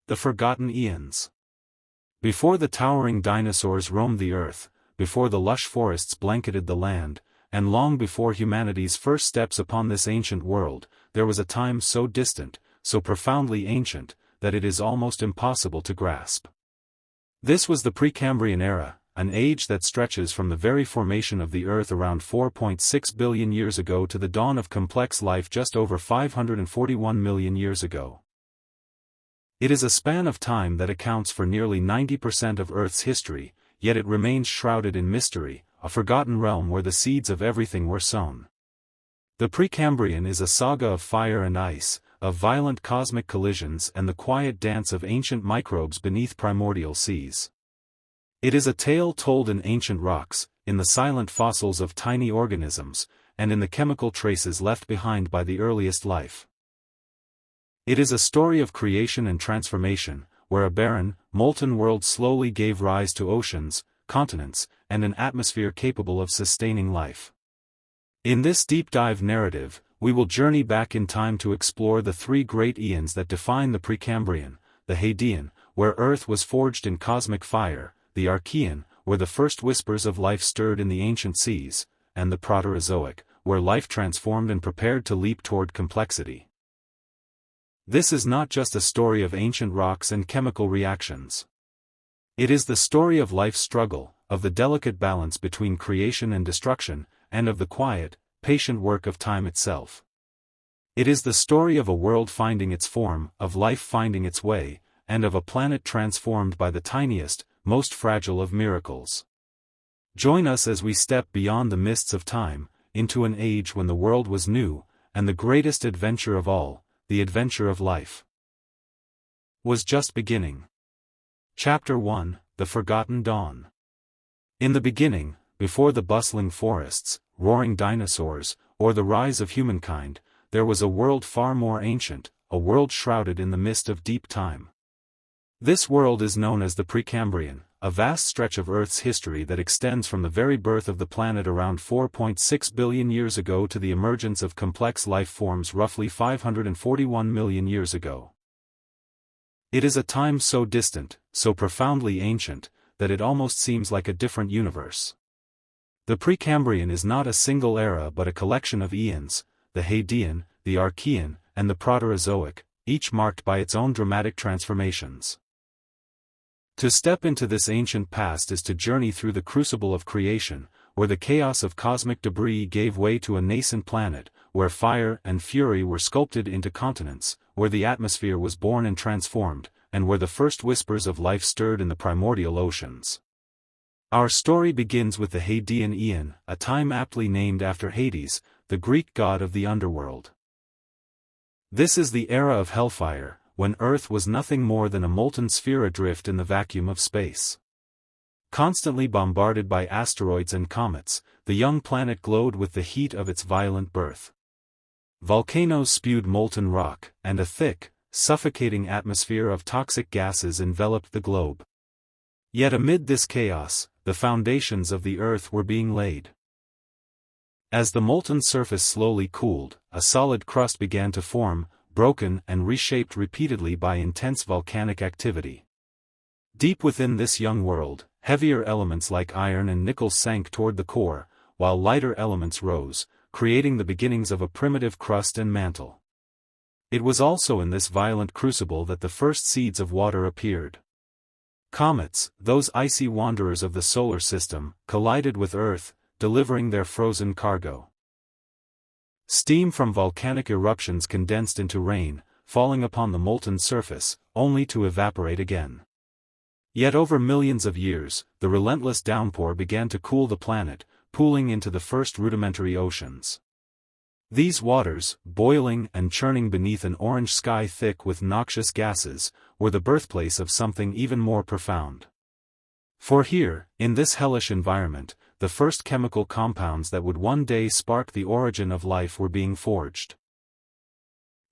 The Forgotten Eons. Before the towering dinosaurs roamed the earth, before the lush forests blanketed the land, and long before humanity's first steps upon this ancient world, there was a time so distant, so profoundly ancient, that it is almost impossible to grasp. This was the Precambrian era, an age that stretches from the very formation of the Earth around 4.6 billion years ago to the dawn of complex life just over 541 million years ago. It is a span of time that accounts for nearly 90% of Earth's history, yet it remains shrouded in mystery, a forgotten realm where the seeds of everything were sown. The Precambrian is a saga of fire and ice, of violent cosmic collisions and the quiet dance of ancient microbes beneath primordial seas. It is a tale told in ancient rocks, in the silent fossils of tiny organisms, and in the chemical traces left behind by the earliest life. It is a story of creation and transformation, where a barren, molten world slowly gave rise to oceans, continents, and an atmosphere capable of sustaining life. In this deep dive narrative, we will journey back in time to explore the three great eons that define the Precambrian: the Hadean, where Earth was forged in cosmic fire; the Archean, where the first whispers of life stirred in the ancient seas; and the Proterozoic, where life transformed and prepared to leap toward complexity. This is not just a story of ancient rocks and chemical reactions. It is the story of life's struggle, of the delicate balance between creation and destruction, and of the quiet, patient work of time itself. It is the story of a world finding its form, of life finding its way, and of a planet transformed by the tiniest, most fragile of miracles. Join us as we step beyond the mists of time, into an age when the world was new, and the greatest adventure of all, the adventure of life, was just beginning. Chapter 1: The Forgotten Dawn. In the beginning, before the bustling forests, roaring dinosaurs, or the rise of humankind, there was a world far more ancient, a world shrouded in the mist of deep time. This world is known as the Precambrian, a vast stretch of Earth's history that extends from the very birth of the planet around 4.6 billion years ago to the emergence of complex life forms roughly 541 million years ago. It is a time so distant, so profoundly ancient, that it almost seems like a different universe. The Precambrian is not a single era but a collection of eons, the Hadean, the Archean, and the Proterozoic, each marked by its own dramatic transformations. To step into this ancient past is to journey through the crucible of creation, where the chaos of cosmic debris gave way to a nascent planet, where fire and fury were sculpted into continents, where the atmosphere was born and transformed, and where the first whispers of life stirred in the primordial oceans. Our story begins with the Hadean Eon, a time aptly named after Hades, the Greek god of the underworld. This is the era of hellfire, when Earth was nothing more than a molten sphere adrift in the vacuum of space. Constantly bombarded by asteroids and comets, the young planet glowed with the heat of its violent birth. Volcanoes spewed molten rock, and a thick, suffocating atmosphere of toxic gases enveloped the globe. Yet amid this chaos, the foundations of the Earth were being laid. As the molten surface slowly cooled, a solid crust began to form, broken and reshaped repeatedly by intense volcanic activity. Deep within this young world, heavier elements like iron and nickel sank toward the core, while lighter elements rose, creating the beginnings of a primitive crust and mantle. It was also in this violent crucible that the first seeds of water appeared. Comets, those icy wanderers of the solar system, collided with Earth, delivering their frozen cargo. Steam from volcanic eruptions condensed into rain, falling upon the molten surface, only to evaporate again. Yet over millions of years, the relentless downpour began to cool the planet, pooling into the first rudimentary oceans. These waters, boiling and churning beneath an orange sky thick with noxious gases, were the birthplace of something even more profound. For here, in this hellish environment, the first chemical compounds that would one day spark the origin of life were being forged.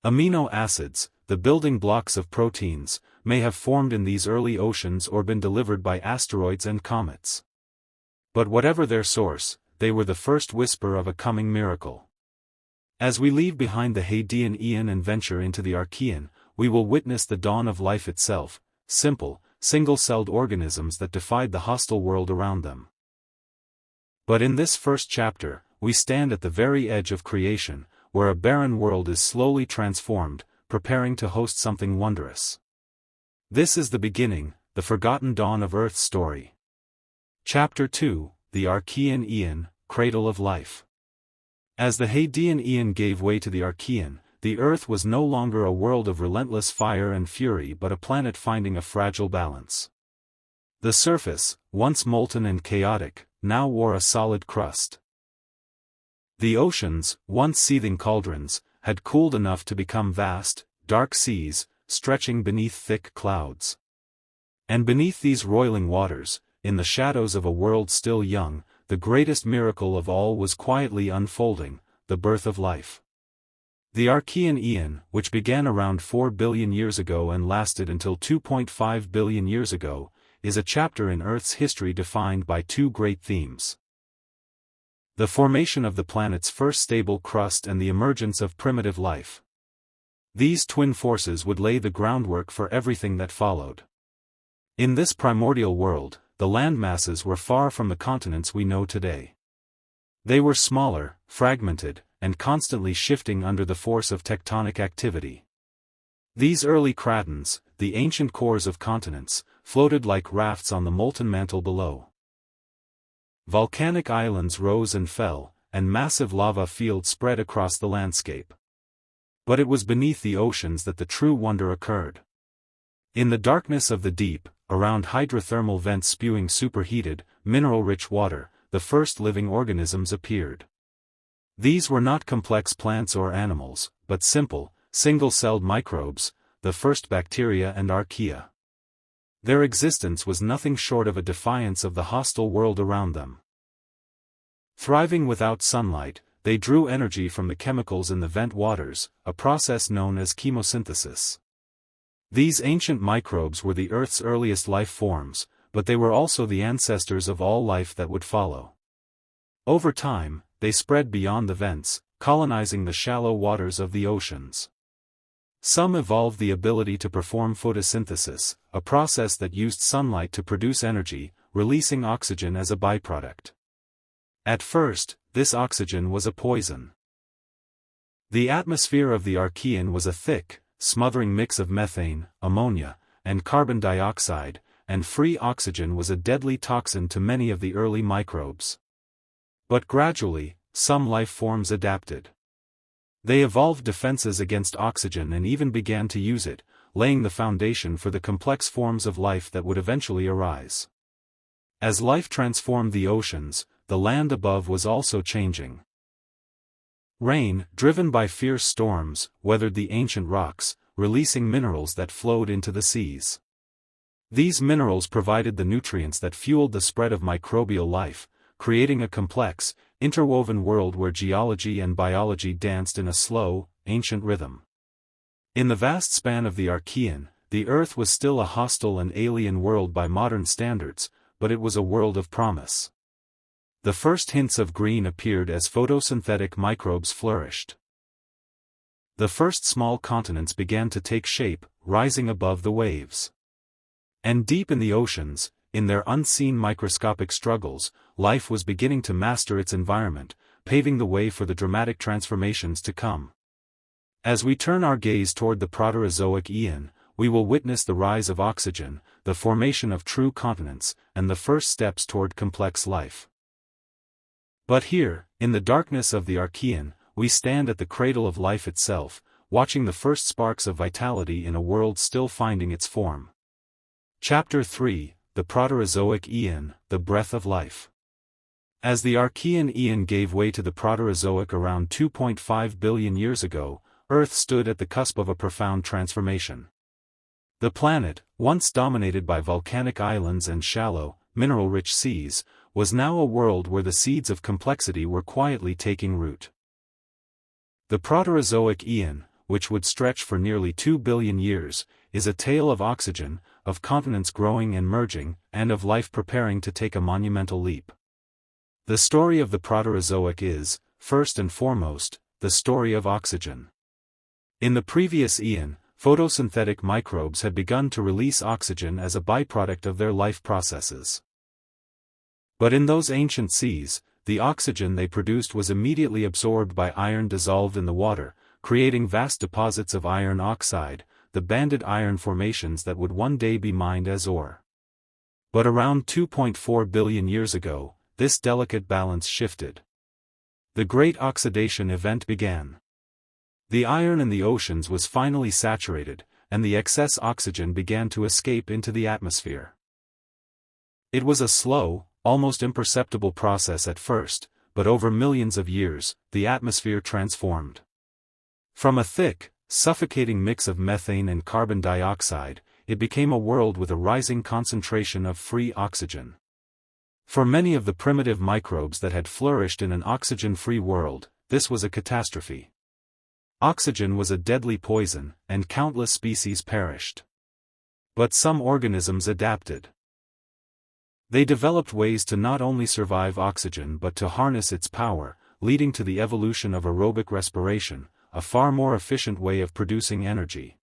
Amino acids, the building blocks of proteins, may have formed in these early oceans or been delivered by asteroids and comets. But whatever their source, they were the first whisper of a coming miracle. As we leave behind the Hadean Eon and venture into the Archean, we will witness the dawn of life itself, simple, single-celled organisms that defied the hostile world around them. But in this first chapter, we stand at the very edge of creation, where a barren world is slowly transformed, preparing to host something wondrous. This is the beginning, the forgotten dawn of Earth's story. Chapter 2, the Archean Aeon, Cradle of Life. As the Hadean Aeon gave way to the Archean, the Earth was no longer a world of relentless fire and fury but a planet finding a fragile balance. The surface, once molten and chaotic, now wore a solid crust. The oceans, once seething cauldrons, had cooled enough to become vast, dark seas, stretching beneath thick clouds. And beneath these roiling waters, in the shadows of a world still young, the greatest miracle of all was quietly unfolding, the birth of life. The Archean Aeon, which began around 4 billion years ago and lasted until 2.5 billion years ago, is a chapter in Earth's history defined by two great themes: the formation of the planet's first stable crust and the emergence of primitive life. These twin forces would lay the groundwork for everything that followed. In this primordial world, the landmasses were far from the continents we know today. They were smaller, fragmented, and constantly shifting under the force of tectonic activity. These early cratons, the ancient cores of continents, floated like rafts on the molten mantle below. Volcanic islands rose and fell, and massive lava fields spread across the landscape. But it was beneath the oceans that the true wonder occurred. In the darkness of the deep, around hydrothermal vents spewing superheated, mineral-rich water, the first living organisms appeared. These were not complex plants or animals, but simple, single-celled microbes, the first bacteria and archaea. Their existence was nothing short of a defiance of the hostile world around them. Thriving without sunlight, they drew energy from the chemicals in the vent waters, a process known as chemosynthesis. These ancient microbes were the Earth's earliest life forms, but they were also the ancestors of all life that would follow. Over time, they spread beyond the vents, colonizing the shallow waters of the oceans. Some evolved the ability to perform photosynthesis, a process that used sunlight to produce energy, releasing oxygen as a byproduct. At first, this oxygen was a poison. The atmosphere of the Archean was a thick, smothering mix of methane, ammonia, and carbon dioxide, and free oxygen was a deadly toxin to many of the early microbes. But gradually, some life forms adapted. They evolved defenses against oxygen and even began to use it, laying the foundation for the complex forms of life that would eventually arise. As life transformed the oceans, the land above was also changing. Rain, driven by fierce storms, weathered the ancient rocks, releasing minerals that flowed into the seas. These minerals provided the nutrients that fueled the spread of microbial life, creating a complex, interwoven world where geology and biology danced in a slow, ancient rhythm. In the vast span of the Archean, the Earth was still a hostile and alien world by modern standards, but it was a world of promise. The first hints of green appeared as photosynthetic microbes flourished. The first small continents began to take shape, rising above the waves. And deep in the oceans, in their unseen microscopic struggles, life was beginning to master its environment, paving the way for the dramatic transformations to come. As we turn our gaze toward the Proterozoic Aeon, we will witness the rise of oxygen, the formation of true continents, and the first steps toward complex life. But here, in the darkness of the Archean, we stand at the cradle of life itself, watching the first sparks of vitality in a world still finding its form. Chapter 3, the Proterozoic Aeon, the Breath of Life. As the Archean Aeon gave way to the Proterozoic around 2.5 billion years ago, Earth stood at the cusp of a profound transformation. The planet, once dominated by volcanic islands and shallow, mineral-rich seas, was now a world where the seeds of complexity were quietly taking root. The Proterozoic Aeon, which would stretch for nearly 2 billion years, is a tale of oxygen, of continents growing and merging, and of life preparing to take a monumental leap. The story of the Proterozoic is, first and foremost, the story of oxygen. In the previous Aeon, photosynthetic microbes had begun to release oxygen as a byproduct of their life processes. But in those ancient seas, the oxygen they produced was immediately absorbed by iron dissolved in the water, creating vast deposits of iron oxide, the banded iron formations that would one day be mined as ore. But around 2.4 billion years ago, this delicate balance shifted. The Great Oxidation Event began. The iron in the oceans was finally saturated, and the excess oxygen began to escape into the atmosphere. It was a slow, almost imperceptible process at first, but over millions of years, the atmosphere transformed. From a thick, suffocating mix of methane and carbon dioxide, it became a world with a rising concentration of free oxygen. For many of the primitive microbes that had flourished in an oxygen-free world, this was a catastrophe. Oxygen was a deadly poison, and countless species perished. But some organisms adapted. They developed ways to not only survive oxygen but to harness its power, leading to the evolution of aerobic respiration, a far more efficient way of producing energy.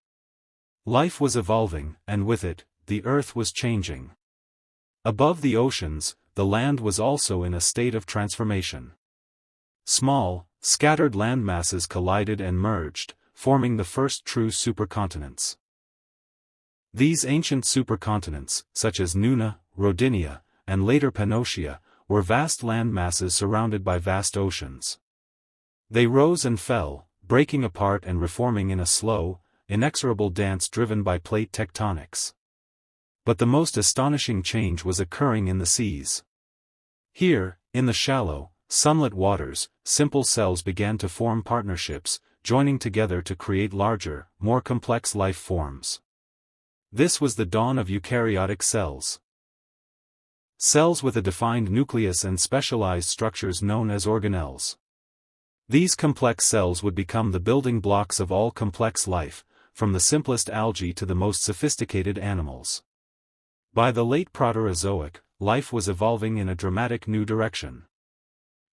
Life was evolving, and with it, the Earth was changing. Above the oceans, the land was also in a state of transformation. Small, scattered landmasses collided and merged, forming the first true supercontinents. These ancient supercontinents, such as Nuna, Rodinia, and later Pannotia, were vast landmasses surrounded by vast oceans. They rose and fell, breaking apart and reforming in a slow, inexorable dance driven by plate tectonics. But the most astonishing change was occurring in the seas. Here, in the shallow, sunlit waters, simple cells began to form partnerships, joining together to create larger, more complex life forms. This was the dawn of eukaryotic cells. Cells with a defined nucleus and specialized structures known as organelles. These complex cells would become the building blocks of all complex life, from the simplest algae to the most sophisticated animals. By the late Proterozoic, life was evolving in a dramatic new direction.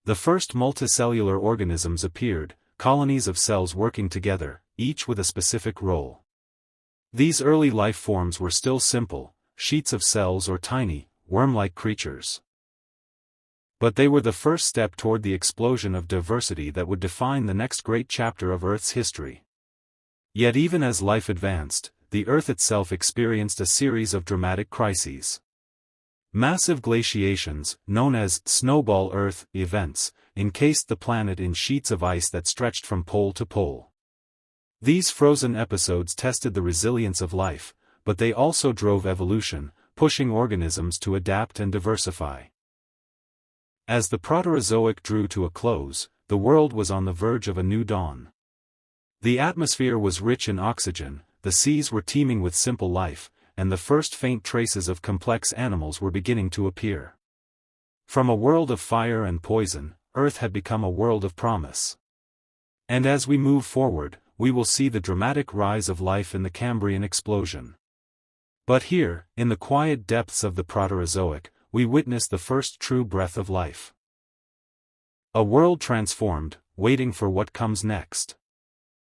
The first multicellular organisms appeared, colonies of cells working together, each with a specific role. These early life forms were still simple, sheets of cells or tiny, worm-like creatures. But they were the first step toward the explosion of diversity that would define the next great chapter of Earth's history. Yet even as life advanced, the Earth itself experienced a series of dramatic crises. Massive glaciations, known as snowball Earth events, encased the planet in sheets of ice that stretched from pole to pole. These frozen episodes tested the resilience of life, but they also drove evolution, pushing organisms to adapt and diversify. As the Proterozoic drew to a close, the world was on the verge of a new dawn. The atmosphere was rich in oxygen, the seas were teeming with simple life, and the first faint traces of complex animals were beginning to appear. From a world of fire and poison, Earth had become a world of promise. And as we move forward, we will see the dramatic rise of life in the Cambrian explosion. But here, in the quiet depths of the Proterozoic, we witness the first true breath of life. A world transformed, waiting for what comes next.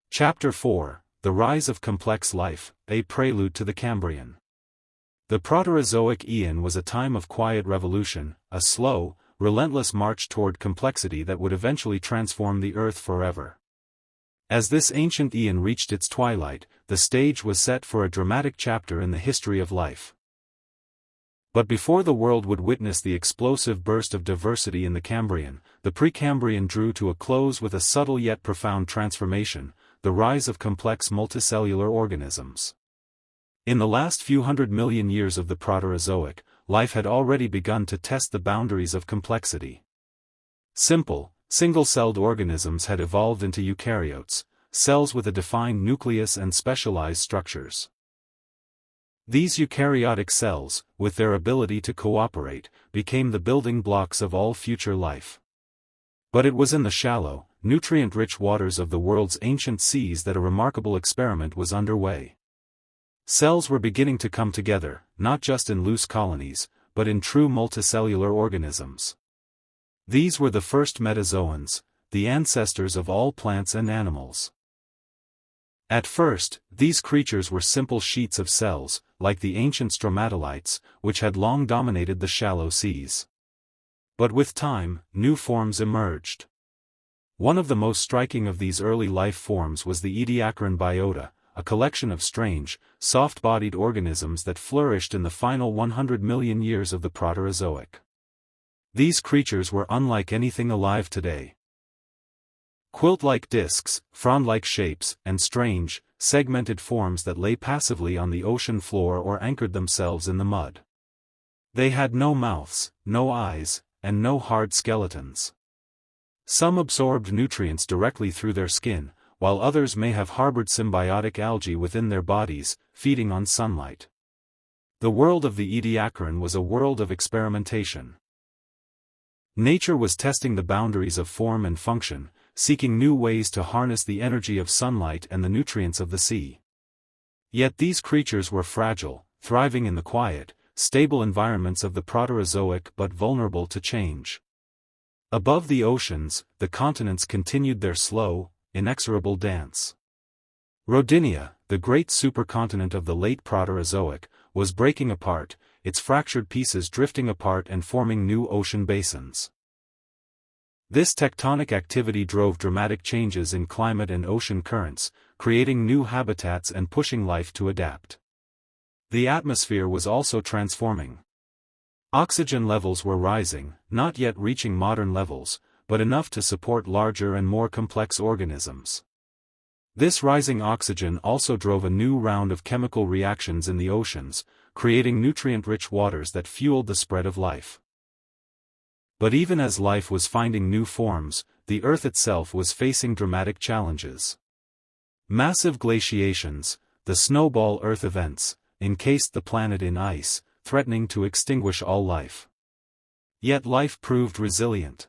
Chapter 4, The Rise of Complex Life, a Prelude to the Cambrian. The Proterozoic Eon was a time of quiet revolution, a slow, relentless march toward complexity that would eventually transform the Earth forever. As this ancient eon reached its twilight, the stage was set for a dramatic chapter in the history of life. But before the world would witness the explosive burst of diversity in the Cambrian, the Precambrian drew to a close with a subtle yet profound transformation, the rise of complex multicellular organisms. In the last few 100 million years of the Proterozoic, life had already begun to test the boundaries of complexity. Simple, single-celled organisms had evolved into eukaryotes, cells with a defined nucleus and specialized structures. These eukaryotic cells, with their ability to cooperate, became the building blocks of all future life. But it was in the shallow, nutrient-rich waters of the world's ancient seas that a remarkable experiment was underway. Cells were beginning to come together, not just in loose colonies, but in true multicellular organisms. These were the first metazoans, the ancestors of all plants and animals. At first, these creatures were simple sheets of cells, like the ancient stromatolites, which had long dominated the shallow seas. But with time, new forms emerged. One of the most striking of these early life forms was the Ediacaran biota, a collection of strange, soft-bodied organisms that flourished in the final 100 million years of the Proterozoic. These creatures were unlike anything alive today. Quilt-like discs, frond-like shapes, and strange, segmented forms that lay passively on the ocean floor or anchored themselves in the mud. They had no mouths, no eyes, and no hard skeletons. Some absorbed nutrients directly through their skin, while others may have harbored symbiotic algae within their bodies, feeding on sunlight. The world of the Ediacaran was a world of experimentation. Nature was testing the boundaries of form and function, seeking new ways to harness the energy of sunlight and the nutrients of the sea. Yet these creatures were fragile, thriving in the quiet, stable environments of the Proterozoic but vulnerable to change. Above the oceans, the continents continued their slow, inexorable dance. Rodinia, the great supercontinent of the late Proterozoic, was breaking apart, its fractured pieces drifting apart and forming new ocean basins. This tectonic activity drove dramatic changes in climate and ocean currents, creating new habitats and pushing life to adapt. The atmosphere was also transforming. Oxygen levels were rising, not yet reaching modern levels, but enough to support larger and more complex organisms. This rising oxygen also drove a new round of chemical reactions in the oceans, creating nutrient-rich waters that fueled the spread of life. But even as life was finding new forms, the Earth itself was facing dramatic challenges. Massive glaciations, the snowball Earth events, encased the planet in ice, threatening to extinguish all life. Yet life proved resilient.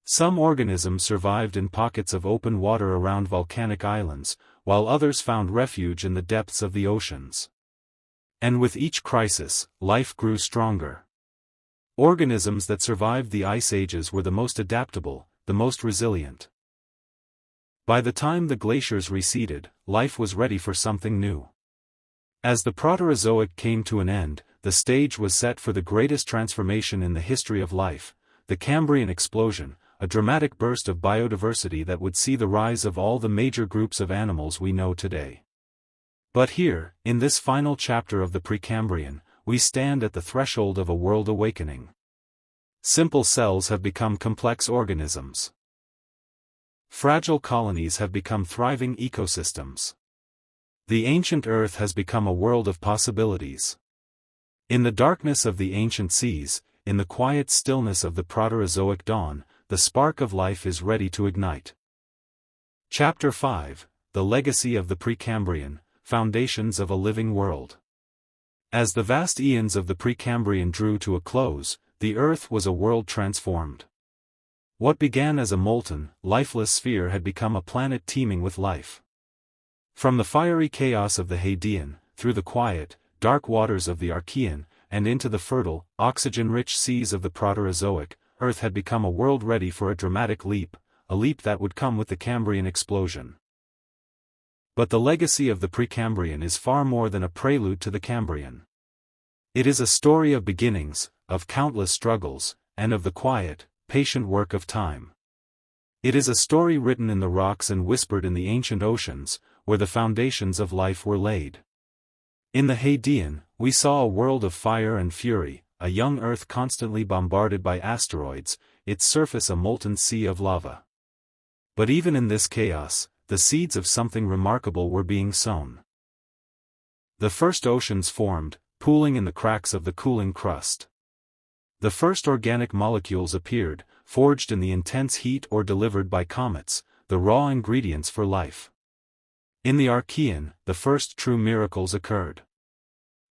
Some organisms survived in pockets of open water around volcanic islands, while others found refuge in the depths of the oceans. And with each crisis, life grew stronger. Organisms that survived the ice ages were the most adaptable, the most resilient. By the time the glaciers receded, life was ready for something new. As the Proterozoic came to an end, the stage was set for the greatest transformation in the history of life, the Cambrian explosion, a dramatic burst of biodiversity that would see the rise of all the major groups of animals we know today. But here, in this final chapter of the Precambrian, we stand at the threshold of a world awakening. Simple cells have become complex organisms. Fragile colonies have become thriving ecosystems. The ancient Earth has become a world of possibilities. In the darkness of the ancient seas, in the quiet stillness of the Proterozoic dawn, the spark of life is ready to ignite. Chapter 5, The Legacy of the Precambrian, Foundations of a Living World. As the vast eons of the Precambrian drew to a close, the Earth was a world transformed. What began as a molten, lifeless sphere had become a planet teeming with life. From the fiery chaos of the Hadean, through the quiet, dark waters of the Archean, and into the fertile, oxygen-rich seas of the Proterozoic, Earth had become a world ready for a dramatic leap, a leap that would come with the Cambrian explosion. But the legacy of the Precambrian is far more than a prelude to the Cambrian. It is a story of beginnings, of countless struggles, and of the quiet, patient work of time. It is a story written in the rocks and whispered in the ancient oceans, where the foundations of life were laid. In the Hadean, we saw a world of fire and fury, a young Earth constantly bombarded by asteroids, its surface a molten sea of lava. But even in this chaos, the seeds of something remarkable were being sown. The first oceans formed, pooling in the cracks of the cooling crust. The first organic molecules appeared, forged in the intense heat or delivered by comets, the raw ingredients for life. In the Archean, the first true miracles occurred.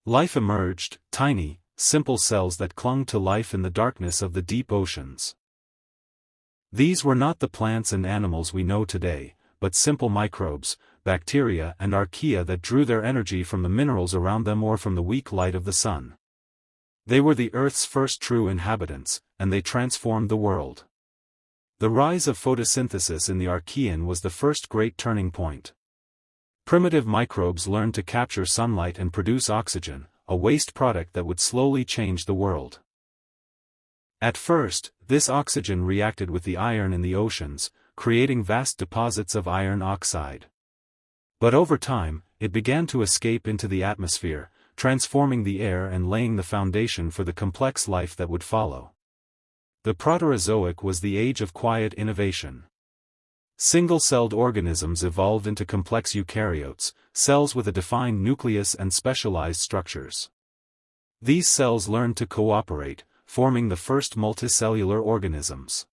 Life emerged, tiny, simple cells that clung to life in the darkness of the deep oceans. These were not the plants and animals we know today, but simple microbes, bacteria and archaea that drew their energy from the minerals around them or from the weak light of the sun. They were the Earth's first true inhabitants, and they transformed the world. The rise of photosynthesis in the Archean was the first great turning point. Primitive microbes learned to capture sunlight and produce oxygen, a waste product that would slowly change the world. At first, this oxygen reacted with the iron in the oceans, creating vast deposits of iron oxide. But over time, it began to escape into the atmosphere, transforming the air and laying the foundation for the complex life that would follow. The Proterozoic was the age of quiet innovation. Single-celled organisms evolved into complex eukaryotes, cells with a defined nucleus and specialized structures. These cells learned to cooperate, forming the first multicellular organisms.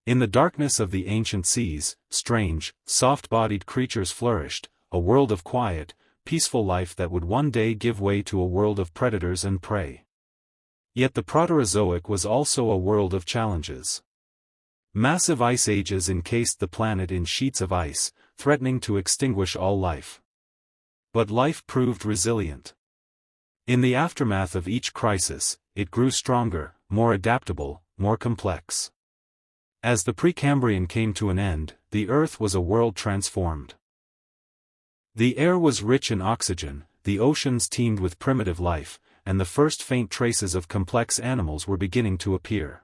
In the darkness of the ancient seas, strange, soft-bodied creatures flourished, a world of quiet, peaceful life that would one day give way to a world of predators and prey. Yet the Proterozoic was also a world of challenges. Massive ice ages encased the planet in sheets of ice, threatening to extinguish all life. But life proved resilient. In the aftermath of each crisis, it grew stronger, more adaptable, more complex. As the Precambrian came to an end, the Earth was a world transformed. The air was rich in oxygen, the oceans teemed with primitive life, and the first faint traces of complex animals were beginning to appear.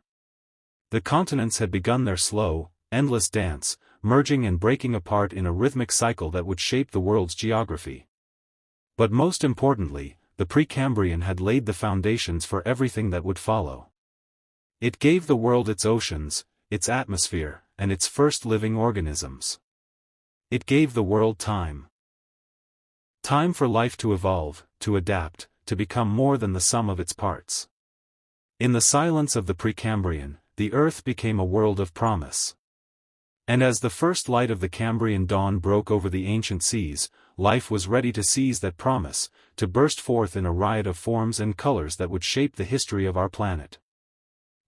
The continents had begun their slow, endless dance, merging and breaking apart in a rhythmic cycle that would shape the world's geography. But most importantly, the Precambrian had laid the foundations for everything that would follow. It gave the world its oceans, its atmosphere, and its first living organisms. It gave the world time. Time for life to evolve, to adapt, to become more than the sum of its parts. In the silence of the Precambrian, the Earth became a world of promise. And as the first light of the Cambrian dawn broke over the ancient seas, life was ready to seize that promise, to burst forth in a riot of forms and colors that would shape the history of our planet.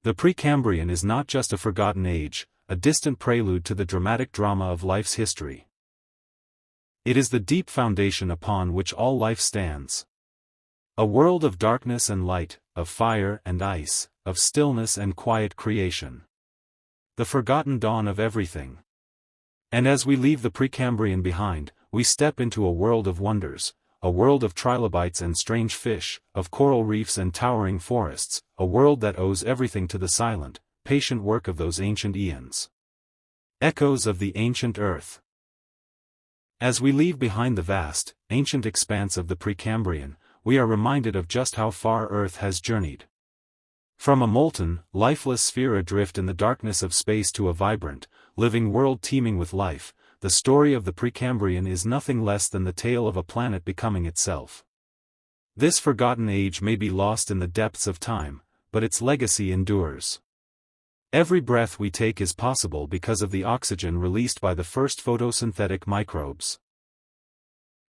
The Precambrian is not just a forgotten age, a distant prelude to the dramatic drama of life's history. It is the deep foundation upon which all life stands. A world of darkness and light, of fire and ice, of stillness and quiet creation. The forgotten dawn of everything. And as we leave the Precambrian behind, we step into a world of wonders, a world of trilobites and strange fish, of coral reefs and towering forests, a world that owes everything to the silent, patient work of those ancient eons. Echoes of the ancient Earth. As we leave behind the vast, ancient expanse of the Precambrian, we are reminded of just how far Earth has journeyed. From a molten, lifeless sphere adrift in the darkness of space to a vibrant, living world teeming with life, the story of the Precambrian is nothing less than the tale of a planet becoming itself. This forgotten age may be lost in the depths of time, but its legacy endures. Every breath we take is possible because of the oxygen released by the first photosynthetic microbes.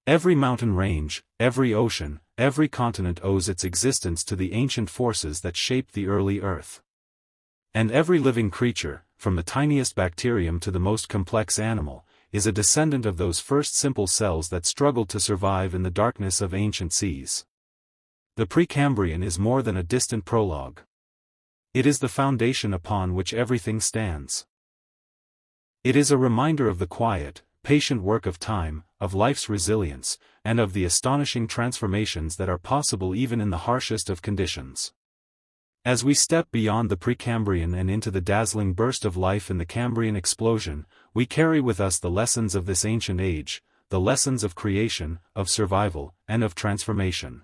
Every mountain range, every ocean, every continent owes its existence to the ancient forces that shaped the early Earth. And every living creature, from the tiniest bacterium to the most complex animal, is a descendant of those first simple cells that struggled to survive in the darkness of ancient seas. The Precambrian is more than a distant prologue. It is the foundation upon which everything stands. It is a reminder of the quiet, patient work of time, of life's resilience, and of the astonishing transformations that are possible even in the harshest of conditions. As we step beyond the Precambrian and into the dazzling burst of life in the Cambrian explosion, we carry with us the lessons of this ancient age, the lessons of creation, of survival, and of transformation.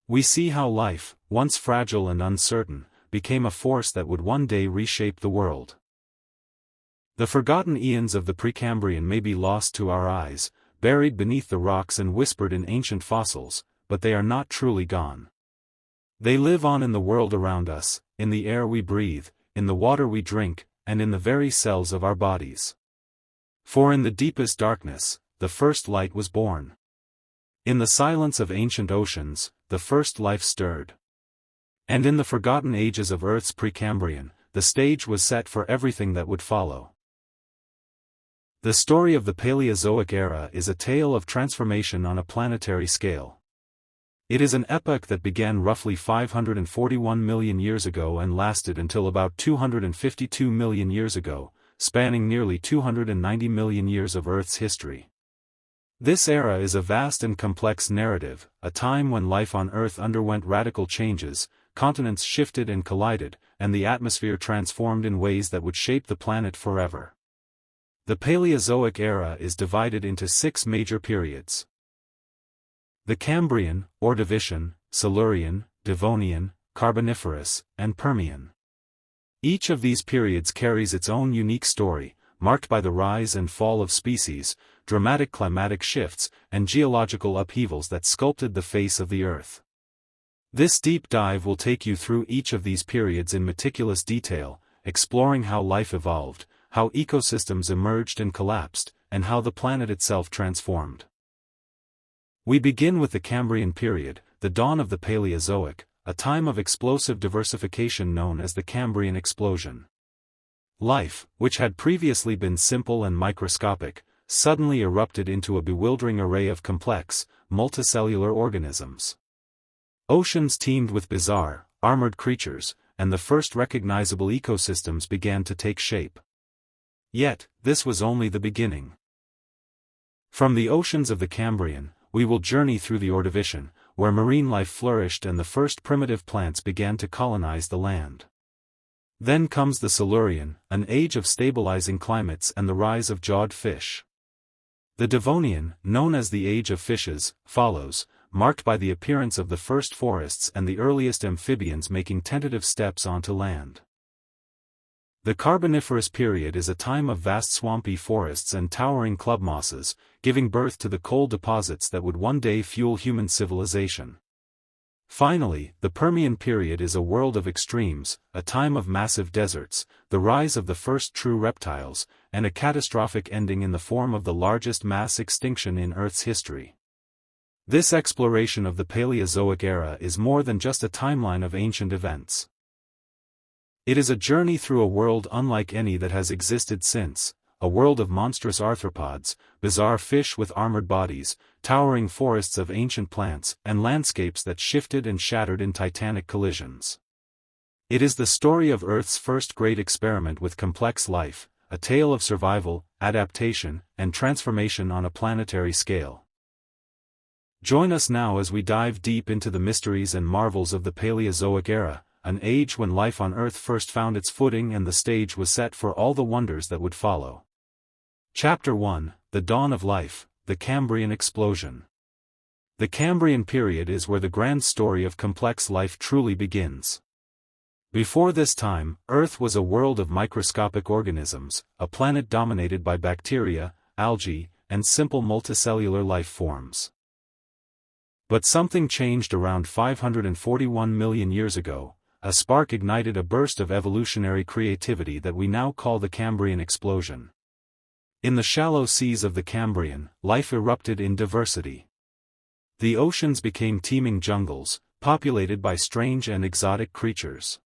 We see how life, once fragile and uncertain, became a force that would one day reshape the world. The forgotten eons of the Precambrian may be lost to our eyes, buried beneath the rocks and whispered in ancient fossils, but they are not truly gone. They live on in the world around us, in the air we breathe, in the water we drink, and in the very cells of our bodies. For in the deepest darkness, the first light was born. In the silence of ancient oceans, the first life stirred. And in the forgotten ages of Earth's Precambrian, the stage was set for everything that would follow. The story of the Paleozoic era is a tale of transformation on a planetary scale. It is an epoch that began roughly 541 million years ago and lasted until about 252 million years ago, spanning nearly 290 million years of Earth's history. This era is a vast and complex narrative, a time when life on Earth underwent radical changes, continents shifted and collided, and the atmosphere transformed in ways that would shape the planet forever. The Paleozoic era is divided into 6 major periods. The Cambrian, Ordovician, Silurian, Devonian, Carboniferous, and Permian. Each of these periods carries its own unique story, marked by the rise and fall of species, dramatic climatic shifts, and geological upheavals that sculpted the face of the Earth. This deep dive will take you through each of these periods in meticulous detail, exploring how life evolved, how ecosystems emerged and collapsed, and how the planet itself transformed. We begin with the Cambrian period, the dawn of the Paleozoic, a time of explosive diversification known as the Cambrian explosion. Life, which had previously been simple and microscopic, suddenly erupted into a bewildering array of complex, multicellular organisms. Oceans teemed with bizarre, armored creatures, and the first recognizable ecosystems began to take shape. Yet, this was only the beginning. From the oceans of the Cambrian, we will journey through the Ordovician, where marine life flourished and the first primitive plants began to colonize the land. Then comes the Silurian, an age of stabilizing climates and the rise of jawed fish. The Devonian, known as the Age of Fishes, follows, marked by the appearance of the first forests and the earliest amphibians making tentative steps onto land. The Carboniferous period is a time of vast swampy forests and towering club mosses, giving birth to the coal deposits that would one day fuel human civilization. Finally, the Permian period is a world of extremes, a time of massive deserts, the rise of the first true reptiles, and a catastrophic ending in the form of the largest mass extinction in Earth's history. This exploration of the Paleozoic era is more than just a timeline of ancient events. It is a journey through a world unlike any that has existed since, a world of monstrous arthropods, bizarre fish with armored bodies, towering forests of ancient plants, and landscapes that shifted and shattered in titanic collisions. It is the story of Earth's first great experiment with complex life, a tale of survival, adaptation, and transformation on a planetary scale. Join us now as we dive deep into the mysteries and marvels of the Paleozoic era, an age when life on Earth first found its footing and the stage was set for all the wonders that would follow. Chapter 1, The Dawn of Life, the Cambrian Explosion. The Cambrian period is where the grand story of complex life truly begins. Before this time, Earth was a world of microscopic organisms, a planet dominated by bacteria, algae, and simple multicellular life forms. But something changed around 541 million years ago. A spark ignited a burst of evolutionary creativity that we now call the Cambrian explosion. In the shallow seas of the Cambrian, life erupted in diversity. The oceans became teeming jungles, populated by strange and exotic creatures.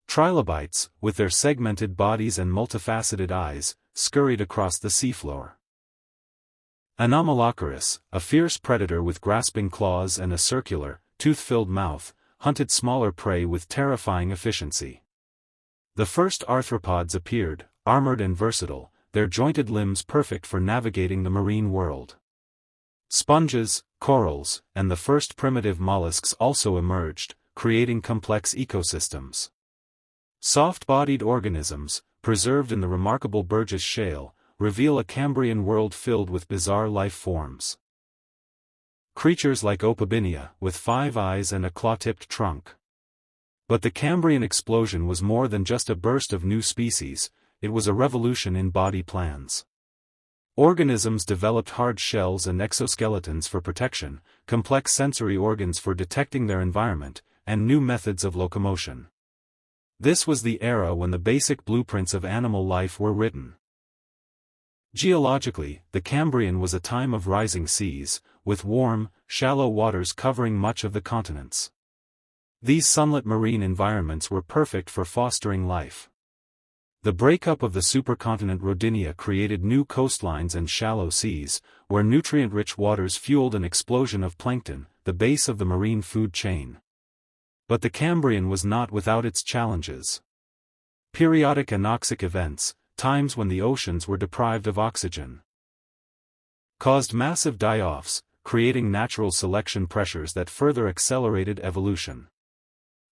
Trilobites, with their segmented bodies and multifaceted eyes, scurried across the seafloor. Anomalocaris, a fierce predator with grasping claws and a circular, tooth-filled mouth, hunted smaller prey with terrifying efficiency. The first arthropods appeared, armored and versatile, their jointed limbs perfect for navigating the marine world. Sponges, corals, and the first primitive mollusks also emerged, creating complex ecosystems. Soft-bodied organisms, preserved in the remarkable Burgess Shale, reveal a Cambrian world filled with bizarre life forms. Creatures like Opabinia, with 5 eyes and a claw-tipped trunk. But the Cambrian explosion was more than just a burst of new species, it was a revolution in body plans. Organisms developed hard shells and exoskeletons for protection, complex sensory organs for detecting their environment, and new methods of locomotion. This was the era when the basic blueprints of animal life were written. Geologically, the Cambrian was a time of rising seas, with warm, shallow waters covering much of the continents. These sunlit marine environments were perfect for fostering life. The breakup of the supercontinent Rodinia created new coastlines and shallow seas, where nutrient-rich waters fueled an explosion of plankton, the base of the marine food chain. But the Cambrian was not without its challenges. Periodic anoxic events, times when the oceans were deprived of oxygen. caused massive die-offs, creating natural selection pressures that further accelerated evolution.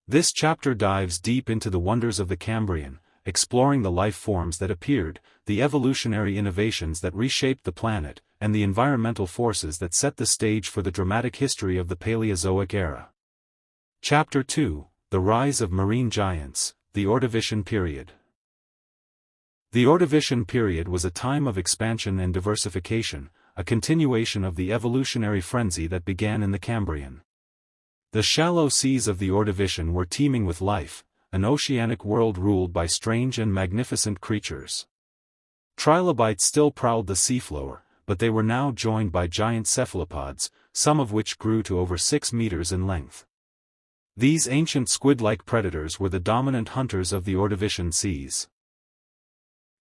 This chapter dives deep into the wonders of the Cambrian, exploring the life forms that appeared, the evolutionary innovations that reshaped the planet, and the environmental forces that set the stage for the dramatic history of the Paleozoic era. Chapter 2: The Rise of Marine Giants, the Ordovician Period. The Ordovician period was a time of expansion and diversification, a continuation of the evolutionary frenzy that began in the Cambrian. The shallow seas of the Ordovician were teeming with life, an oceanic world ruled by strange and magnificent creatures. Trilobites still prowled the seafloor, but they were now joined by giant cephalopods, some of which grew to over 6 meters in length. These ancient squid-like predators were the dominant hunters of the Ordovician seas.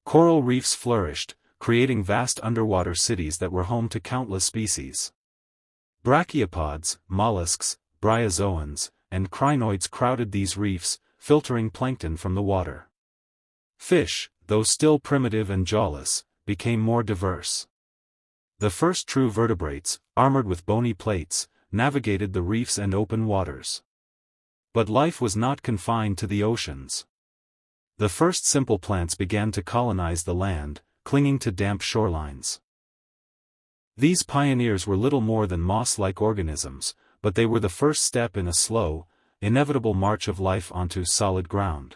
Coral reefs flourished, creating vast underwater cities that were home to countless species. Brachiopods, mollusks, bryozoans, and crinoids crowded these reefs, filtering plankton from the water. Fish, though still primitive and jawless, became more diverse. The first true vertebrates, armored with bony plates, navigated the reefs and open waters. But life was not confined to the oceans. The first simple plants began to colonize the land, clinging to damp shorelines. These pioneers were little more than moss-like organisms, but they were the first step in a slow, inevitable march of life onto solid ground.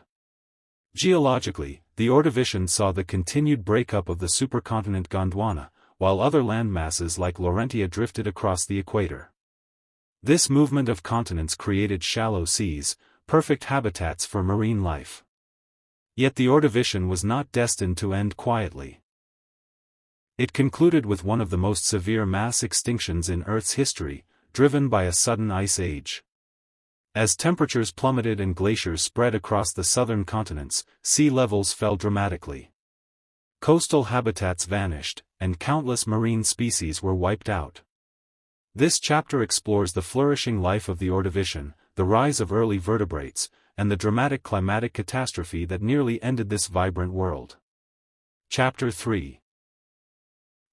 Geologically, the Ordovician saw the continued breakup of the supercontinent Gondwana, while other landmasses like Laurentia drifted across the equator. This movement of continents created shallow seas, perfect habitats for marine life. Yet the Ordovician was not destined to end quietly. It concluded with one of the most severe mass extinctions in Earth's history, driven by a sudden ice age. As temperatures plummeted and glaciers spread across the southern continents, sea levels fell dramatically. Coastal habitats vanished, and countless marine species were wiped out. This chapter explores the flourishing life of the Ordovician, the rise of early vertebrates, and the dramatic climatic catastrophe that nearly ended this vibrant world. Chapter 3: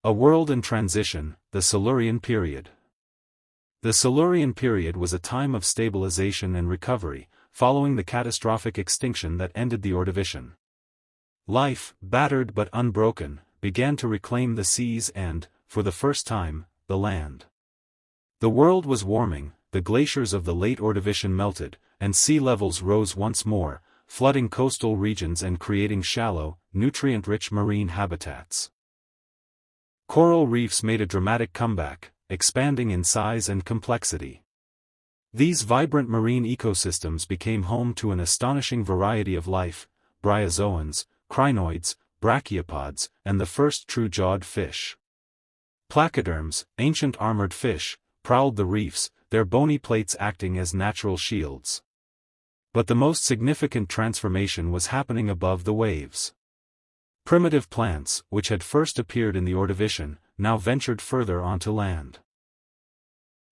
A World in Transition, the Silurian Period. The Silurian period was a time of stabilization and recovery, following the catastrophic extinction that ended the Ordovician. Life, battered but unbroken, began to reclaim the seas and, for the first time, the land. The world was warming, the glaciers of the late Ordovician melted, and sea levels rose once more, flooding coastal regions and creating shallow, nutrient-rich marine habitats. Coral reefs made a dramatic comeback, expanding in size and complexity. These vibrant marine ecosystems became home to an astonishing variety of life: bryozoans, crinoids, brachiopods, and the first true-jawed fish. Placoderms, ancient armored fish, prowled the reefs, their bony plates acting as natural shields. But the most significant transformation was happening above the waves. Primitive plants, which had first appeared in the Ordovician, now ventured further onto land.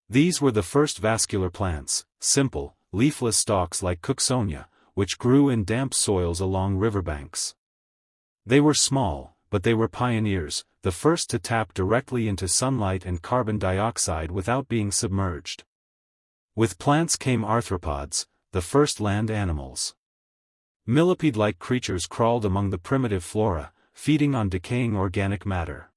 These were the first vascular plants, simple, leafless stalks like Cooksonia, which grew in damp soils along riverbanks. They were small, but they were pioneers, the first to tap directly into sunlight and carbon dioxide without being submerged. With plants came arthropods, the first land animals. Millipede-like creatures crawled among the primitive flora, feeding on decaying organic matter.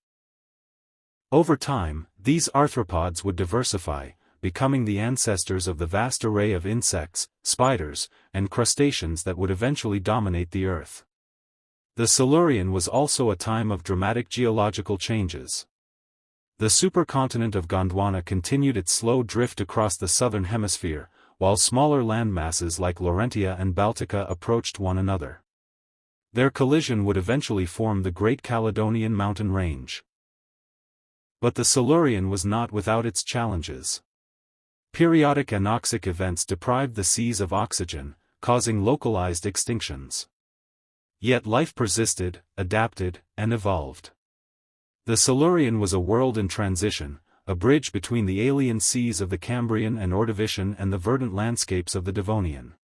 Over time, these arthropods would diversify, becoming the ancestors of the vast array of insects, spiders, and crustaceans that would eventually dominate the Earth. The Silurian was also a time of dramatic geological changes. The supercontinent of Gondwana continued its slow drift across the southern hemisphere, while smaller landmasses like Laurentia and Baltica approached one another. Their collision would eventually form the Great Caledonian Mountain Range. But the Silurian was not without its challenges. Periodic anoxic events deprived the seas of oxygen, causing localized extinctions. Yet life persisted, adapted, and evolved. The Silurian was a world in transition, a bridge between the alien seas of the Cambrian and Ordovician and the verdant landscapes of the Devonian.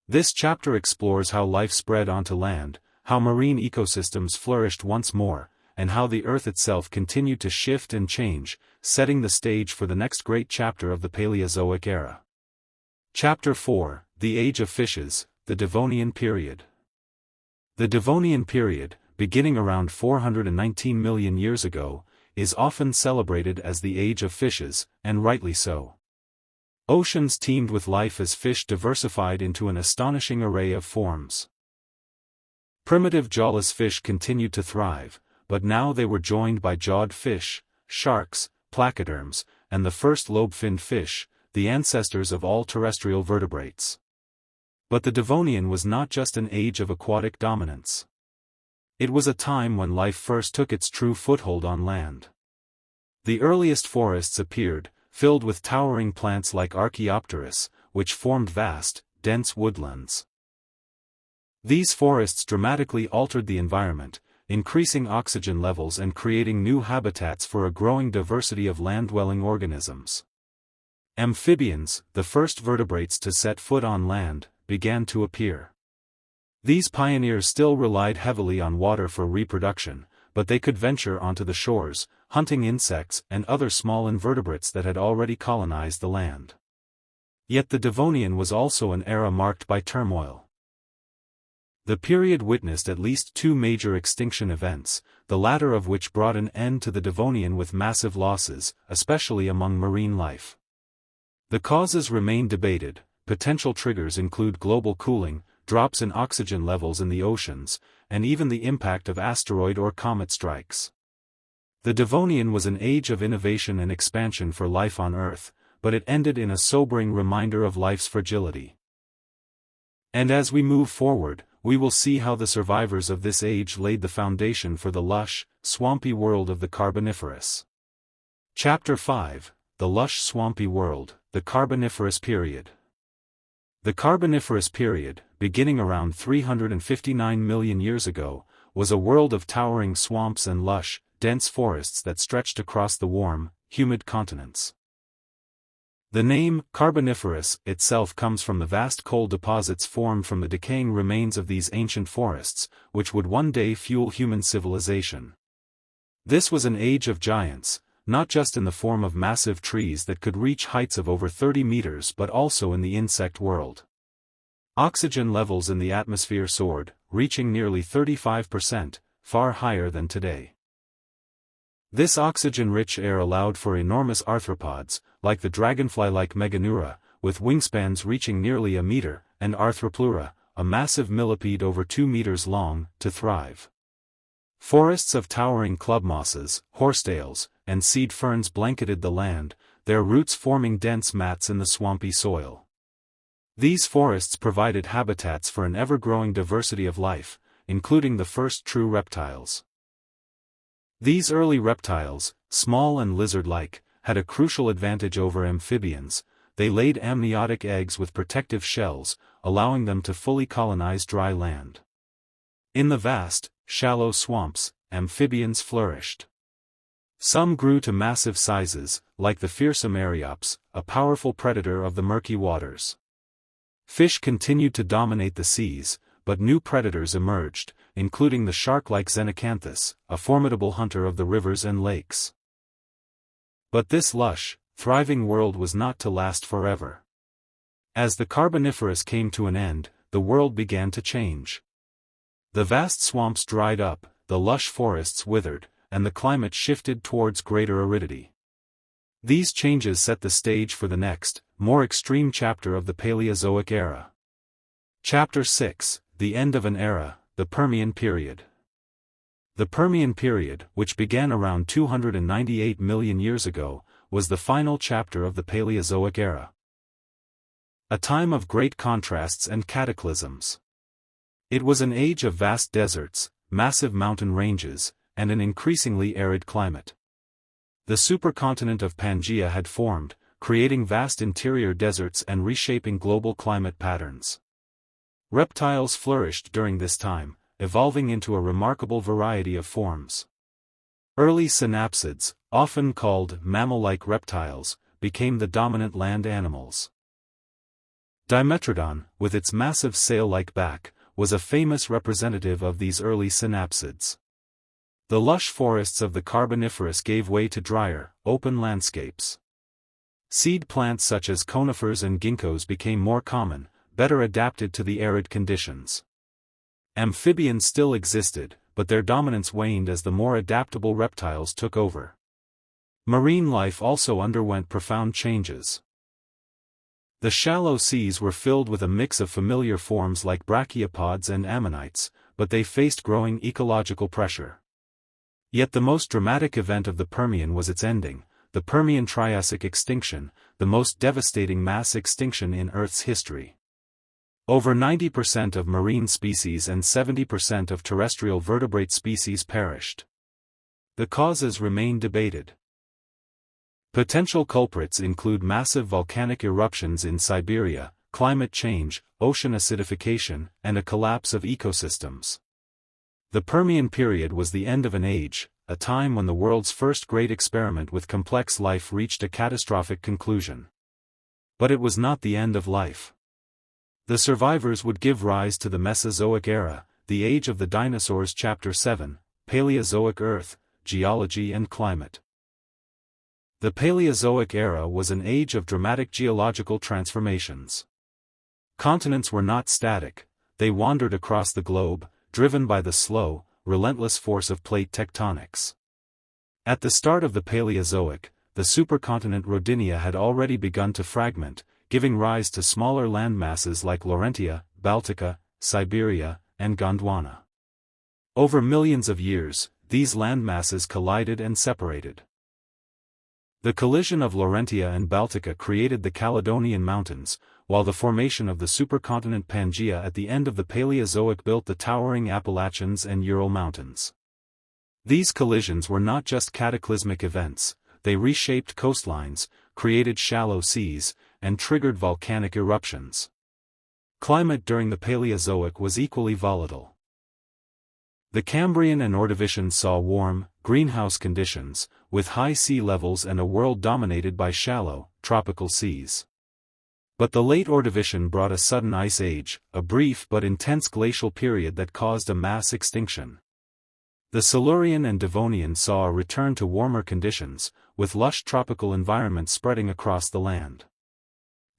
This chapter explores how life spread onto land, how marine ecosystems flourished once more, and how the Earth itself continued to shift and change, setting the stage for the next great chapter of the Paleozoic era. Chapter 4: The Age of Fishes, the Devonian Period. The Devonian period, beginning around 419 million years ago, is often celebrated as the Age of Fishes, and rightly so. Oceans teemed with life as fish diversified into an astonishing array of forms. Primitive jawless fish continued to thrive, but now they were joined by jawed fish, sharks, placoderms, and the first lobe-finned fish, the ancestors of all terrestrial vertebrates. But the Devonian was not just an age of aquatic dominance. It was a time when life first took its true foothold on land. The earliest forests appeared, filled with towering plants like Archaeopteris, which formed vast, dense woodlands. These forests dramatically altered the environment, increasing oxygen levels and creating new habitats for a growing diversity of land-dwelling organisms. Amphibians, the first vertebrates to set foot on land, began to appear. These pioneers still relied heavily on water for reproduction, but they could venture onto the shores, hunting insects and other small invertebrates that had already colonized the land. Yet the Devonian was also an era marked by turmoil. The period witnessed at least two major extinction events, the latter of which brought an end to the Devonian with massive losses, especially among marine life. The causes remain debated. Potential triggers include global cooling, drops in oxygen levels in the oceans, and even the impact of asteroid or comet strikes. The Devonian was an age of innovation and expansion for life on Earth, but it ended in a sobering reminder of life's fragility. And as we move forward, we will see how the survivors of this age laid the foundation for the lush, swampy world of the Carboniferous. Chapter 5: The Lush Swampy World, the Carboniferous Period. The Carboniferous period, beginning around 359 million years ago, was a world of towering swamps and lush, dense forests that stretched across the warm, humid continents. The name, Carboniferous, itself comes from the vast coal deposits formed from the decaying remains of these ancient forests, which would one day fuel human civilization. This was an age of giants, not just in the form of massive trees that could reach heights of over 30 meters but also in the insect world. Oxygen levels in the atmosphere soared, reaching nearly 35%, far higher than today. This oxygen-rich air allowed for enormous arthropods, like the dragonfly-like Meganeura, with wingspans reaching nearly a meter, and Arthropleura, a massive millipede over 2 meters long, to thrive. Forests of towering club mosses, horsetails, and seed ferns blanketed the land, their roots forming dense mats in the swampy soil. These forests provided habitats for an ever-growing diversity of life, including the first true reptiles. These early reptiles, small and lizard-like, had a crucial advantage over amphibians. They laid amniotic eggs with protective shells, allowing them to fully colonize dry land. In the vast, shallow swamps, amphibians flourished. Some grew to massive sizes, like the fearsome Archaeopteris, a powerful predator of the murky waters. Fish continued to dominate the seas, but new predators emerged, including the shark-like Xenacanthus, a formidable hunter of the rivers and lakes. But this lush, thriving world was not to last forever. As the Carboniferous came to an end, the world began to change. The vast swamps dried up, the lush forests withered, and the climate shifted towards greater aridity. These changes set the stage for the next, more extreme chapter of the Paleozoic era. Chapter 6: The End of an Era, the Permian Period. The Permian period, which began around 298 million years ago, was the final chapter of the Paleozoic era. A time of great contrasts and cataclysms. It was an age of vast deserts, massive mountain ranges, and an increasingly arid climate. The supercontinent of Pangaea had formed, creating vast interior deserts and reshaping global climate patterns. Reptiles flourished during this time, evolving into a remarkable variety of forms. Early synapsids, often called mammal-like reptiles, became the dominant land animals. Dimetrodon, with its massive sail-like back, was a famous representative of these early synapsids. The lush forests of the Carboniferous gave way to drier, open landscapes. Seed plants such as conifers and ginkgos became more common, better adapted to the arid conditions. Amphibians still existed, but their dominance waned as the more adaptable reptiles took over. Marine life also underwent profound changes. The shallow seas were filled with a mix of familiar forms like brachiopods and ammonites, but they faced growing ecological pressure. Yet the most dramatic event of the Permian was its ending, the Permian-Triassic extinction, the most devastating mass extinction in Earth's history. Over 90% of marine species and 70% of terrestrial vertebrate species perished. The causes remain debated. Potential culprits include massive volcanic eruptions in Siberia, climate change, ocean acidification, and a collapse of ecosystems. The Permian period was the end of an age, a time when the world's first great experiment with complex life reached a catastrophic conclusion. But it was not the end of life. The survivors would give rise to the Mesozoic era, the age of the dinosaurs. Chapter 7, Paleozoic Earth, Geology and Climate. The Paleozoic era was an age of dramatic geological transformations. Continents were not static, they wandered across the globe, driven by the slow, relentless force of plate tectonics. At the start of the Paleozoic, the supercontinent Rodinia had already begun to fragment, giving rise to smaller landmasses like Laurentia, Baltica, Siberia, and Gondwana. Over millions of years, these landmasses collided and separated. The collision of Laurentia and Baltica created the Caledonian Mountains, while the formation of the supercontinent Pangaea at the end of the Paleozoic built the towering Appalachians and Ural Mountains. These collisions were not just cataclysmic events, they reshaped coastlines, created shallow seas, and triggered volcanic eruptions. Climate during the Paleozoic was equally volatile. The Cambrian and Ordovician saw warm, greenhouse conditions, with high sea levels and a world dominated by shallow, tropical seas. But the late Ordovician brought a sudden ice age, a brief but intense glacial period that caused a mass extinction. The Silurian and Devonian saw a return to warmer conditions, with lush tropical environments spreading across the land.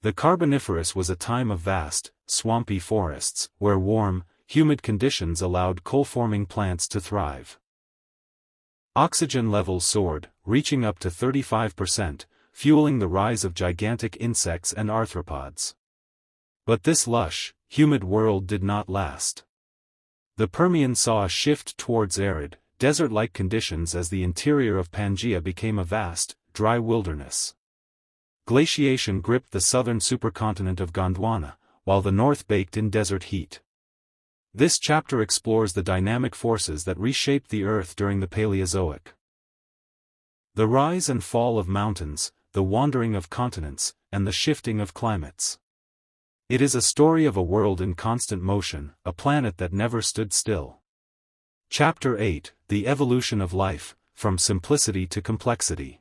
The Carboniferous was a time of vast, swampy forests, where warm, humid conditions allowed coal-forming plants to thrive. Oxygen levels soared, reaching up to 35%, fueling the rise of gigantic insects and arthropods. But this lush, humid world did not last. The Permian saw a shift towards arid, desert-like conditions as the interior of Pangaea became a vast, dry wilderness. Glaciation gripped the southern supercontinent of Gondwana, while the north baked in desert heat. This chapter explores the dynamic forces that reshaped the Earth during the Paleozoic. The rise and fall of mountains, the wandering of continents, and the shifting of climates. It is a story of a world in constant motion, a planet that never stood still. Chapter 8, The Evolution of Life, From Simplicity to Complexity.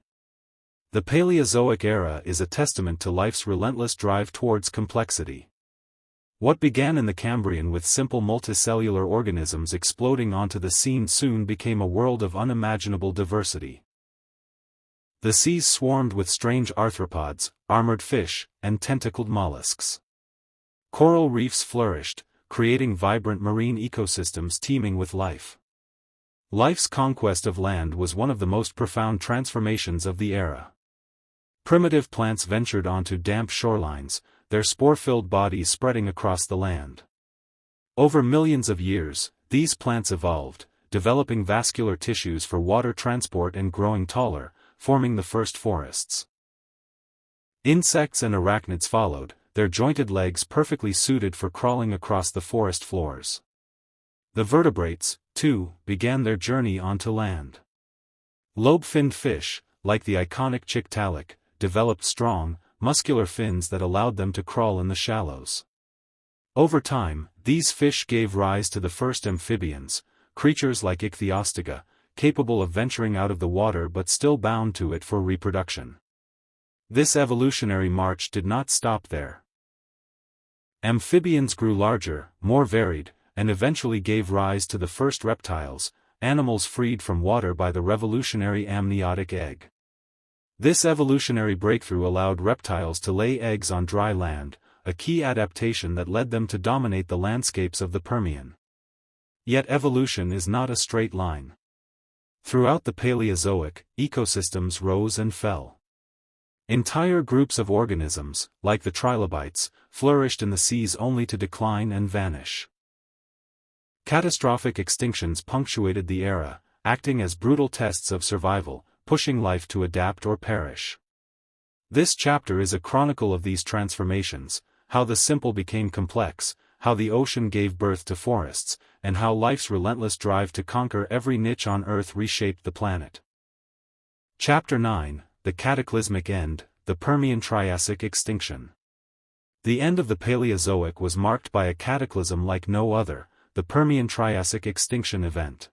The Paleozoic era is a testament to life's relentless drive towards complexity. What began in the Cambrian with simple multicellular organisms exploding onto the scene soon became a world of unimaginable diversity. The seas swarmed with strange arthropods, armored fish, and tentacled mollusks. Coral reefs flourished, creating vibrant marine ecosystems teeming with life. Life's conquest of land was one of the most profound transformations of the era. Primitive plants ventured onto damp shorelines, their spore-filled bodies spreading across the land. Over millions of years, these plants evolved, developing vascular tissues for water transport and growing taller, forming the first forests. Insects and arachnids followed, their jointed legs perfectly suited for crawling across the forest floors. The vertebrates, too, began their journey onto land. Lobe-finned fish, like the iconic Tiktaalik, developed strong, muscular fins that allowed them to crawl in the shallows. Over time, these fish gave rise to the first amphibians, creatures like Ichthyostiga, capable of venturing out of the water but still bound to it for reproduction. This evolutionary march did not stop there. Amphibians grew larger, more varied, and eventually gave rise to the first reptiles, animals freed from water by the revolutionary amniotic egg. This evolutionary breakthrough allowed reptiles to lay eggs on dry land, a key adaptation that led them to dominate the landscapes of the Permian. Yet evolution is not a straight line. Throughout the Paleozoic, ecosystems rose and fell. Entire groups of organisms, like the trilobites, flourished in the seas only to decline and vanish. Catastrophic extinctions punctuated the era, acting as brutal tests of survival, pushing life to adapt or perish. This chapter is a chronicle of these transformations, how the simple became complex, how the ocean gave birth to forests, and how life's relentless drive to conquer every niche on Earth reshaped the planet. Chapter 9, The Cataclysmic End, the Permian-Triassic Extinction. The end of the Paleozoic was marked by a cataclysm like no other, the Permian-Triassic extinction event.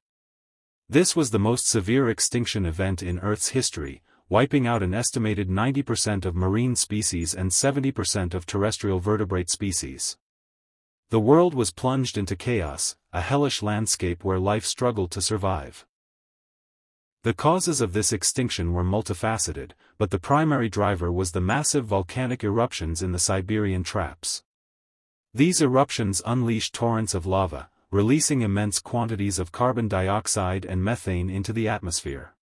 This was the most severe extinction event in Earth's history, wiping out an estimated 90% of marine species and 70% of terrestrial vertebrate species. The world was plunged into chaos, a hellish landscape where life struggled to survive. The causes of this extinction were multifaceted, but the primary driver was the massive volcanic eruptions in the Siberian traps. These eruptions unleashed torrents of lava, releasing immense quantities of carbon dioxide and methane into the atmosphere.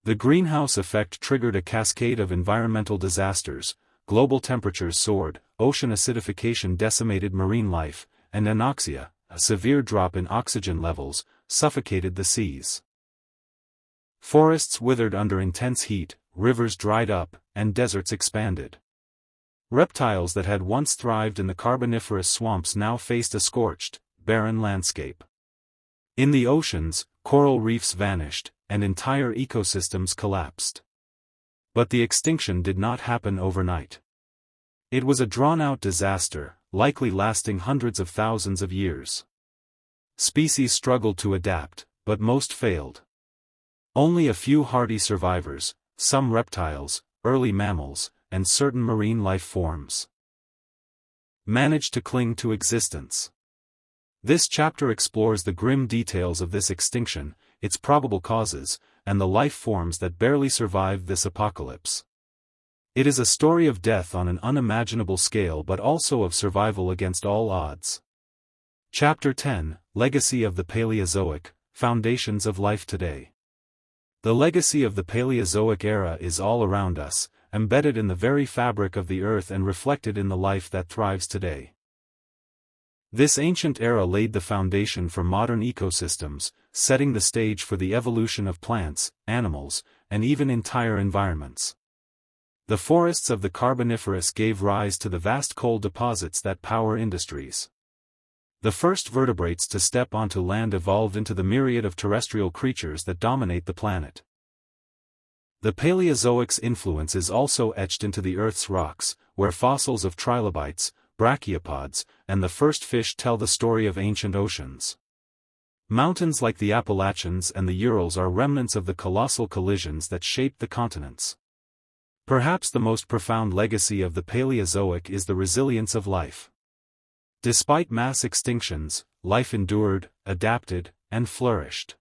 The greenhouse effect triggered a cascade of environmental disasters. Global temperatures soared, ocean acidification decimated marine life, and anoxia, a severe drop in oxygen levels, suffocated the seas. Forests withered under intense heat, rivers dried up, and deserts expanded. Reptiles that had once thrived in the Carboniferous swamps now faced a scorched, barren landscape. In the oceans, coral reefs vanished, and entire ecosystems collapsed. But the extinction did not happen overnight. It was a drawn-out disaster, likely lasting hundreds of thousands of years. Species struggled to adapt, but most failed. Only a few hardy survivors, some reptiles, early mammals, and certain marine life forms, managed to cling to existence. This chapter explores the grim details of this extinction, its probable causes, and the life forms that barely survived this apocalypse. It is a story of death on an unimaginable scale but also of survival against all odds. Chapter 10, Legacy of the Paleozoic, Foundations of Life Today. The legacy of the Paleozoic era is all around us, embedded in the very fabric of the Earth and reflected in the life that thrives today. This ancient era laid the foundation for modern ecosystems, setting the stage for the evolution of plants, animals, and even entire environments. The forests of the Carboniferous gave rise to the vast coal deposits that power industries. The first vertebrates to step onto land evolved into the myriad of terrestrial creatures that dominate the planet. The Paleozoic's influence is also etched into the Earth's rocks, where fossils of trilobites, brachiopods, and the first fish tell the story of ancient oceans. Mountains like the Appalachians and the Urals are remnants of the colossal collisions that shaped the continents. Perhaps the most profound legacy of the Paleozoic is the resilience of life. Despite mass extinctions, life endured, adapted, and flourished.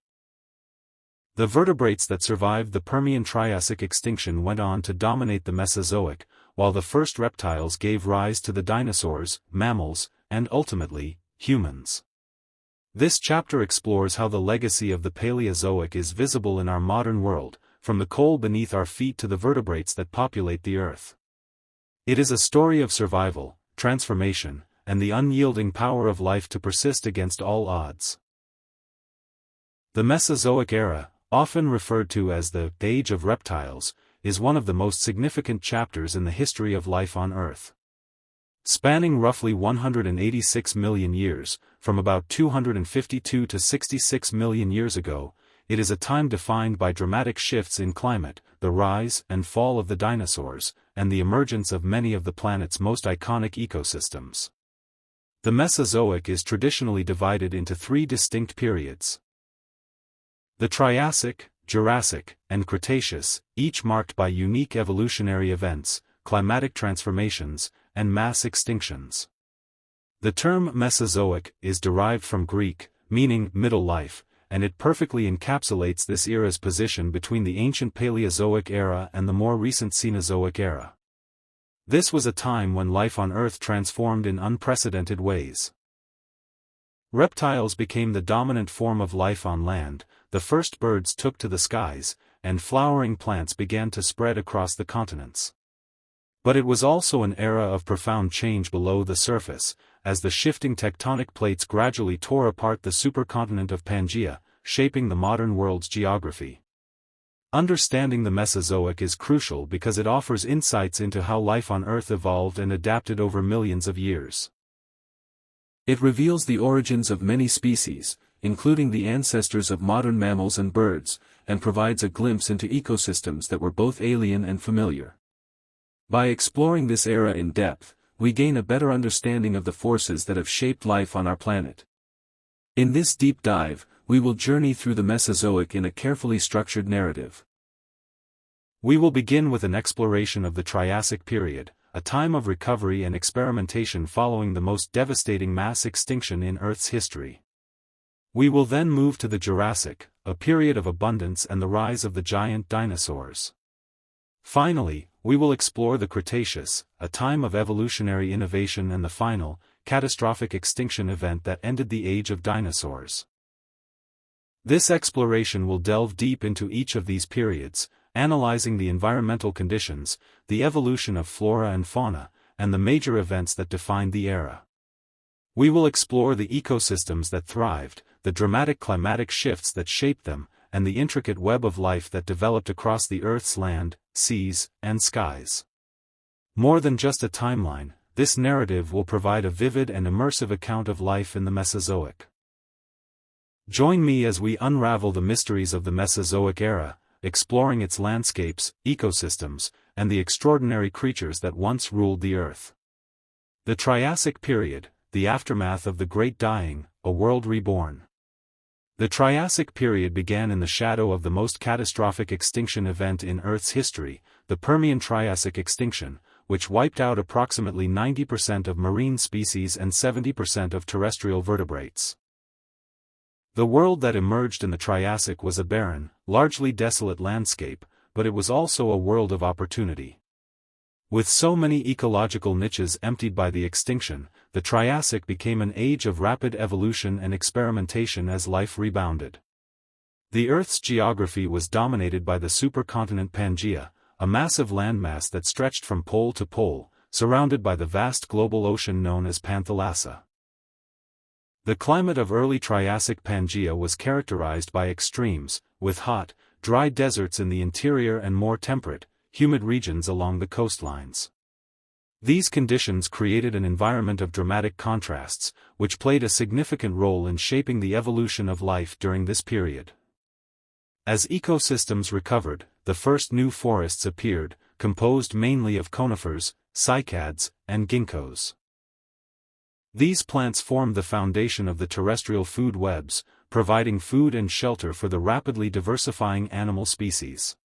The vertebrates that survived the Permian-Triassic extinction went on to dominate the Mesozoic, while the first reptiles gave rise to the dinosaurs, mammals, and ultimately, humans. This chapter explores how the legacy of the Paleozoic is visible in our modern world, from the coal beneath our feet to the vertebrates that populate the Earth. It is a story of survival, transformation, and the unyielding power of life to persist against all odds. The Mesozoic era, often referred to as the Age of Reptiles, is one of the most significant chapters in the history of life on Earth. Spanning roughly 186 million years, from about 252 to 66 million years ago, it is a time defined by dramatic shifts in climate, the rise and fall of the dinosaurs, and the emergence of many of the planet's most iconic ecosystems. The Mesozoic is traditionally divided into three distinct periods. The Triassic, Jurassic, and Cretaceous, each marked by unique evolutionary events, climatic transformations, and mass extinctions. The term Mesozoic is derived from Greek, meaning middle life, and it perfectly encapsulates this era's position between the ancient Paleozoic era and the more recent Cenozoic era. This was a time when life on Earth transformed in unprecedented ways. Reptiles became the dominant form of life on land, the first birds took to the skies, and flowering plants began to spread across the continents. But it was also an era of profound change below the surface, as the shifting tectonic plates gradually tore apart the supercontinent of Pangaea, shaping the modern world's geography. Understanding the Mesozoic is crucial because it offers insights into how life on Earth evolved and adapted over millions of years. It reveals the origins of many species, including the ancestors of modern mammals and birds, and provides a glimpse into ecosystems that were both alien and familiar. By exploring this era in depth, we gain a better understanding of the forces that have shaped life on our planet. In this deep dive, we will journey through the Mesozoic in a carefully structured narrative. We will begin with an exploration of the Triassic period, a time of recovery and experimentation following the most devastating mass extinction in Earth's history. We will then move to the Jurassic, a period of abundance and the rise of the giant dinosaurs. Finally, we will explore the Cretaceous, a time of evolutionary innovation and the final, catastrophic extinction event that ended the age of dinosaurs. This exploration will delve deep into each of these periods, analyzing the environmental conditions, the evolution of flora and fauna, and the major events that defined the era. We will explore the ecosystems that thrived, the dramatic climatic shifts that shaped them, and the intricate web of life that developed across the Earth's land, seas, and skies. More than just a timeline, this narrative will provide a vivid and immersive account of life in the Mesozoic. Join me as we unravel the mysteries of the Mesozoic era, exploring its landscapes, ecosystems, and the extraordinary creatures that once ruled the Earth. The Triassic period, the aftermath of the Great Dying, a world reborn. The Triassic period began in the shadow of the most catastrophic extinction event in Earth's history, the Permian-Triassic extinction, which wiped out approximately 90% of marine species and 70% of terrestrial vertebrates. The world that emerged in the Triassic was a barren, largely desolate landscape, but it was also a world of opportunity. With so many ecological niches emptied by the extinction, the Triassic became an age of rapid evolution and experimentation as life rebounded. The Earth's geography was dominated by the supercontinent Pangaea, a massive landmass that stretched from pole to pole, surrounded by the vast global ocean known as Panthalassa. The climate of early Triassic Pangaea was characterized by extremes, with hot, dry deserts in the interior and more temperate, humid regions along the coastlines. These conditions created an environment of dramatic contrasts, which played a significant role in shaping the evolution of life during this period. As ecosystems recovered, the first new forests appeared, composed mainly of conifers, cycads, and ginkgos. These plants formed the foundation of the terrestrial food webs, providing food and shelter for the rapidly diversifying animal species.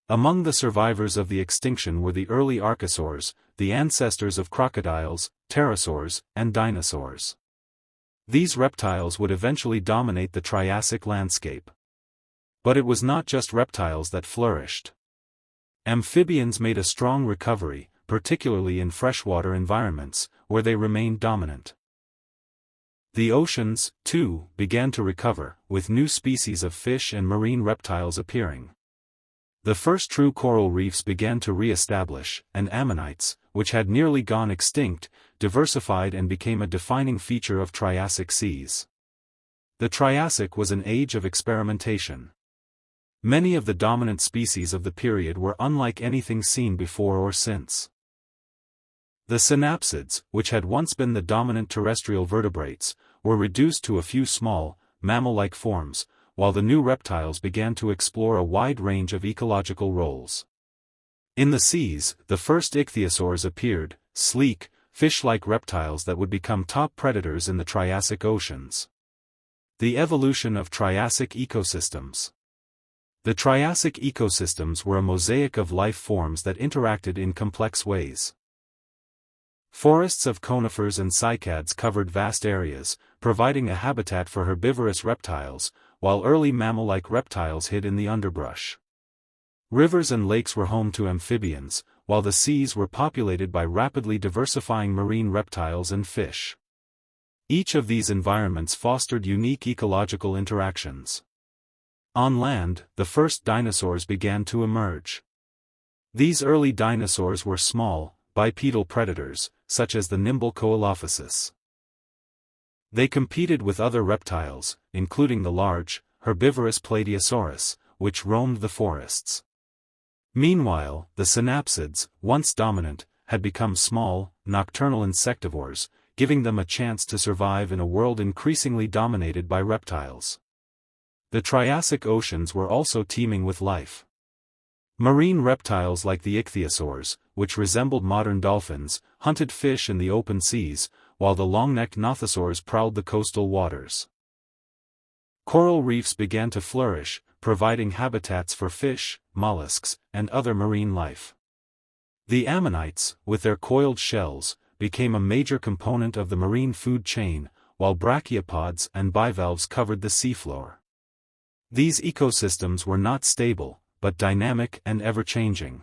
Among the survivors of the extinction were the early archosaurs, the ancestors of crocodiles, pterosaurs, and dinosaurs. These reptiles would eventually dominate the Triassic landscape. But it was not just reptiles that flourished. Amphibians made a strong recovery, particularly in freshwater environments, where they remained dominant. The oceans, too, began to recover, with new species of fish and marine reptiles appearing. The first true coral reefs began to re-establish, and ammonites, which had nearly gone extinct, diversified and became a defining feature of Triassic seas. The Triassic was an age of experimentation. Many of the dominant species of the period were unlike anything seen before or since. The synapsids, which had once been the dominant terrestrial vertebrates, were reduced to a few small, mammal-like forms, while the new reptiles began to explore a wide range of ecological roles. In the seas, the first ichthyosaurs appeared, sleek, fish-like reptiles that would become top predators in the Triassic oceans. The evolution of Triassic ecosystems. The Triassic ecosystems were a mosaic of life forms that interacted in complex ways. Forests of conifers and cycads covered vast areas, providing a habitat for herbivorous reptiles, while early mammal-like reptiles hid in the underbrush. Rivers and lakes were home to amphibians, while the seas were populated by rapidly diversifying marine reptiles and fish. Each of these environments fostered unique ecological interactions. On land, the first dinosaurs began to emerge. These early dinosaurs were small, bipedal predators, such as the nimble Coelophysis. They competed with other reptiles, including the large, herbivorous Plateosaurus, which roamed the forests. Meanwhile, the synapsids, once dominant, had become small, nocturnal insectivores, giving them a chance to survive in a world increasingly dominated by reptiles. The Triassic oceans were also teeming with life. Marine reptiles like the ichthyosaurs, which resembled modern dolphins, hunted fish in the open seas, while the long-necked nothosaurs prowled the coastal waters. Coral reefs began to flourish, providing habitats for fish, mollusks, and other marine life. The ammonites, with their coiled shells, became a major component of the marine food chain, while brachiopods and bivalves covered the seafloor. These ecosystems were not stable, but dynamic and ever-changing.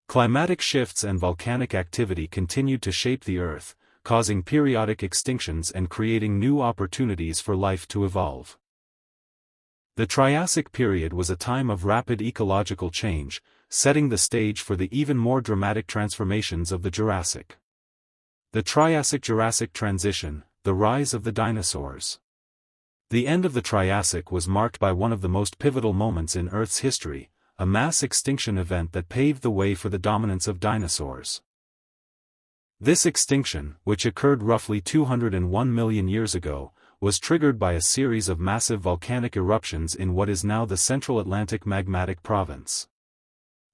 Climatic shifts and volcanic activity continued to shape the Earth, causing periodic extinctions and creating new opportunities for life to evolve. The Triassic period was a time of rapid ecological change, setting the stage for the even more dramatic transformations of the Jurassic. The Triassic-Jurassic transition, the rise of the dinosaurs. The end of the Triassic was marked by one of the most pivotal moments in Earth's history, a mass extinction event that paved the way for the dominance of dinosaurs. This extinction, which occurred roughly 201 million years ago, was triggered by a series of massive volcanic eruptions in what is now the Central Atlantic Magmatic Province.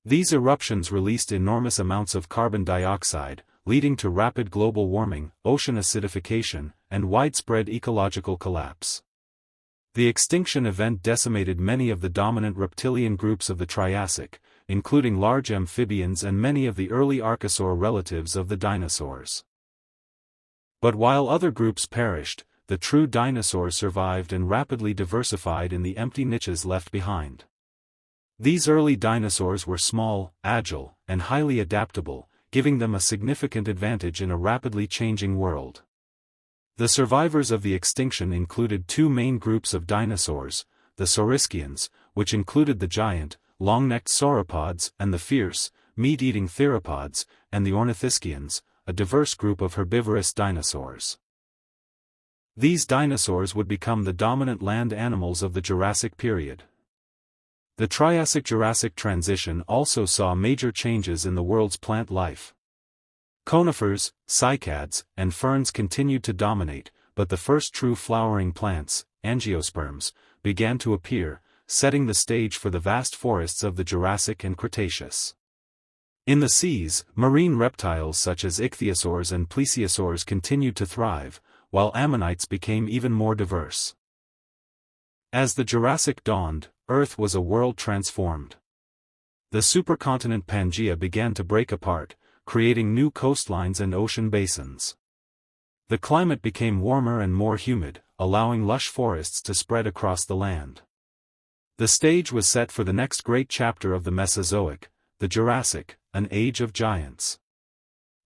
These eruptions released enormous amounts of carbon dioxide, leading to rapid global warming, ocean acidification, and widespread ecological collapse. The extinction event decimated many of the dominant reptilian groups of the Triassic, including large amphibians and many of the early archosaur relatives of the dinosaurs. But while other groups perished, the true dinosaurs survived and rapidly diversified in the empty niches left behind. These early dinosaurs were small, agile, and highly adaptable, giving them a significant advantage in a rapidly changing world. The survivors of the extinction included two main groups of dinosaurs, the Saurischians, which included the giant, long-necked sauropods and the fierce, meat-eating theropods, and the Ornithischians, a diverse group of herbivorous dinosaurs. These dinosaurs would become the dominant land animals of the Jurassic period. The Triassic-Jurassic transition also saw major changes in the world's plant life. Conifers, cycads, and ferns continued to dominate, but the first true flowering plants, angiosperms, began to appear, setting the stage for the vast forests of the Jurassic and Cretaceous. In the seas, marine reptiles such as ichthyosaurs and plesiosaurs continued to thrive, while ammonites became even more diverse. As the Jurassic dawned, Earth was a world transformed. The supercontinent Pangaea began to break apart, creating new coastlines and ocean basins. The climate became warmer and more humid, allowing lush forests to spread across the land. The stage was set for the next great chapter of the Mesozoic, the Jurassic, an age of giants.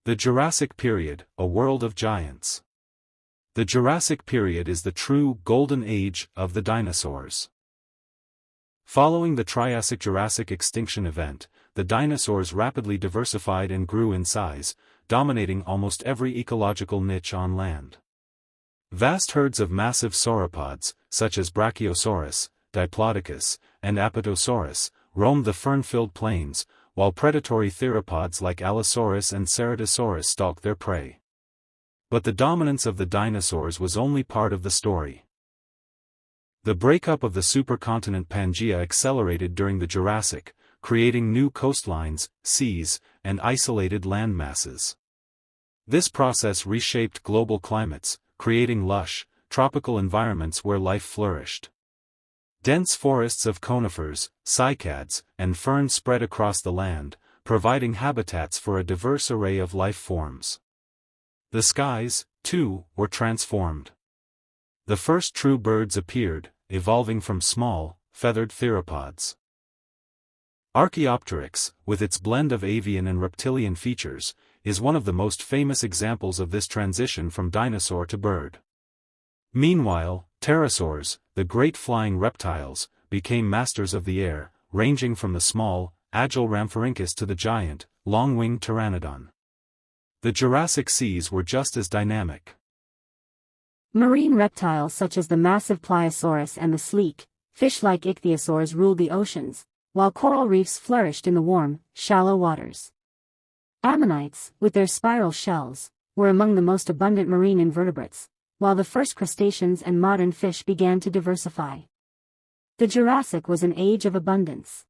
The Jurassic period, a world of giants. The Jurassic period is the true golden age of the dinosaurs. Following the Triassic-Jurassic extinction event, the dinosaurs rapidly diversified and grew in size, dominating almost every ecological niche on land. Vast herds of massive sauropods, such as Brachiosaurus, Diplodocus, and Apatosaurus, roamed the fern-filled plains, while predatory theropods like Allosaurus and Ceratosaurus stalked their prey. But the dominance of the dinosaurs was only part of the story. The breakup of the supercontinent Pangaea accelerated during the Jurassic, creating new coastlines, seas, and isolated landmasses. This process reshaped global climates, creating lush, tropical environments where life flourished. Dense forests of conifers, cycads, and ferns spread across the land, providing habitats for a diverse array of life forms. The skies, too, were transformed. The first true birds appeared, evolving from small, feathered theropods. Archaeopteryx, with its blend of avian and reptilian features, is one of the most famous examples of this transition from dinosaur to bird. Meanwhile, pterosaurs, the great flying reptiles, became masters of the air, ranging from the small, agile Rhamphorhynchus to the giant, long-winged pteranodon. The Jurassic seas were just as dynamic. Marine reptiles such as the massive Pliosaurus and the sleek, fish-like ichthyosaurs ruled the oceans, while coral reefs flourished in the warm, shallow waters. Ammonites, with their spiral shells, were among the most abundant marine invertebrates, while the first crustaceans and modern fish began to diversify. The Jurassic was an age of abundance.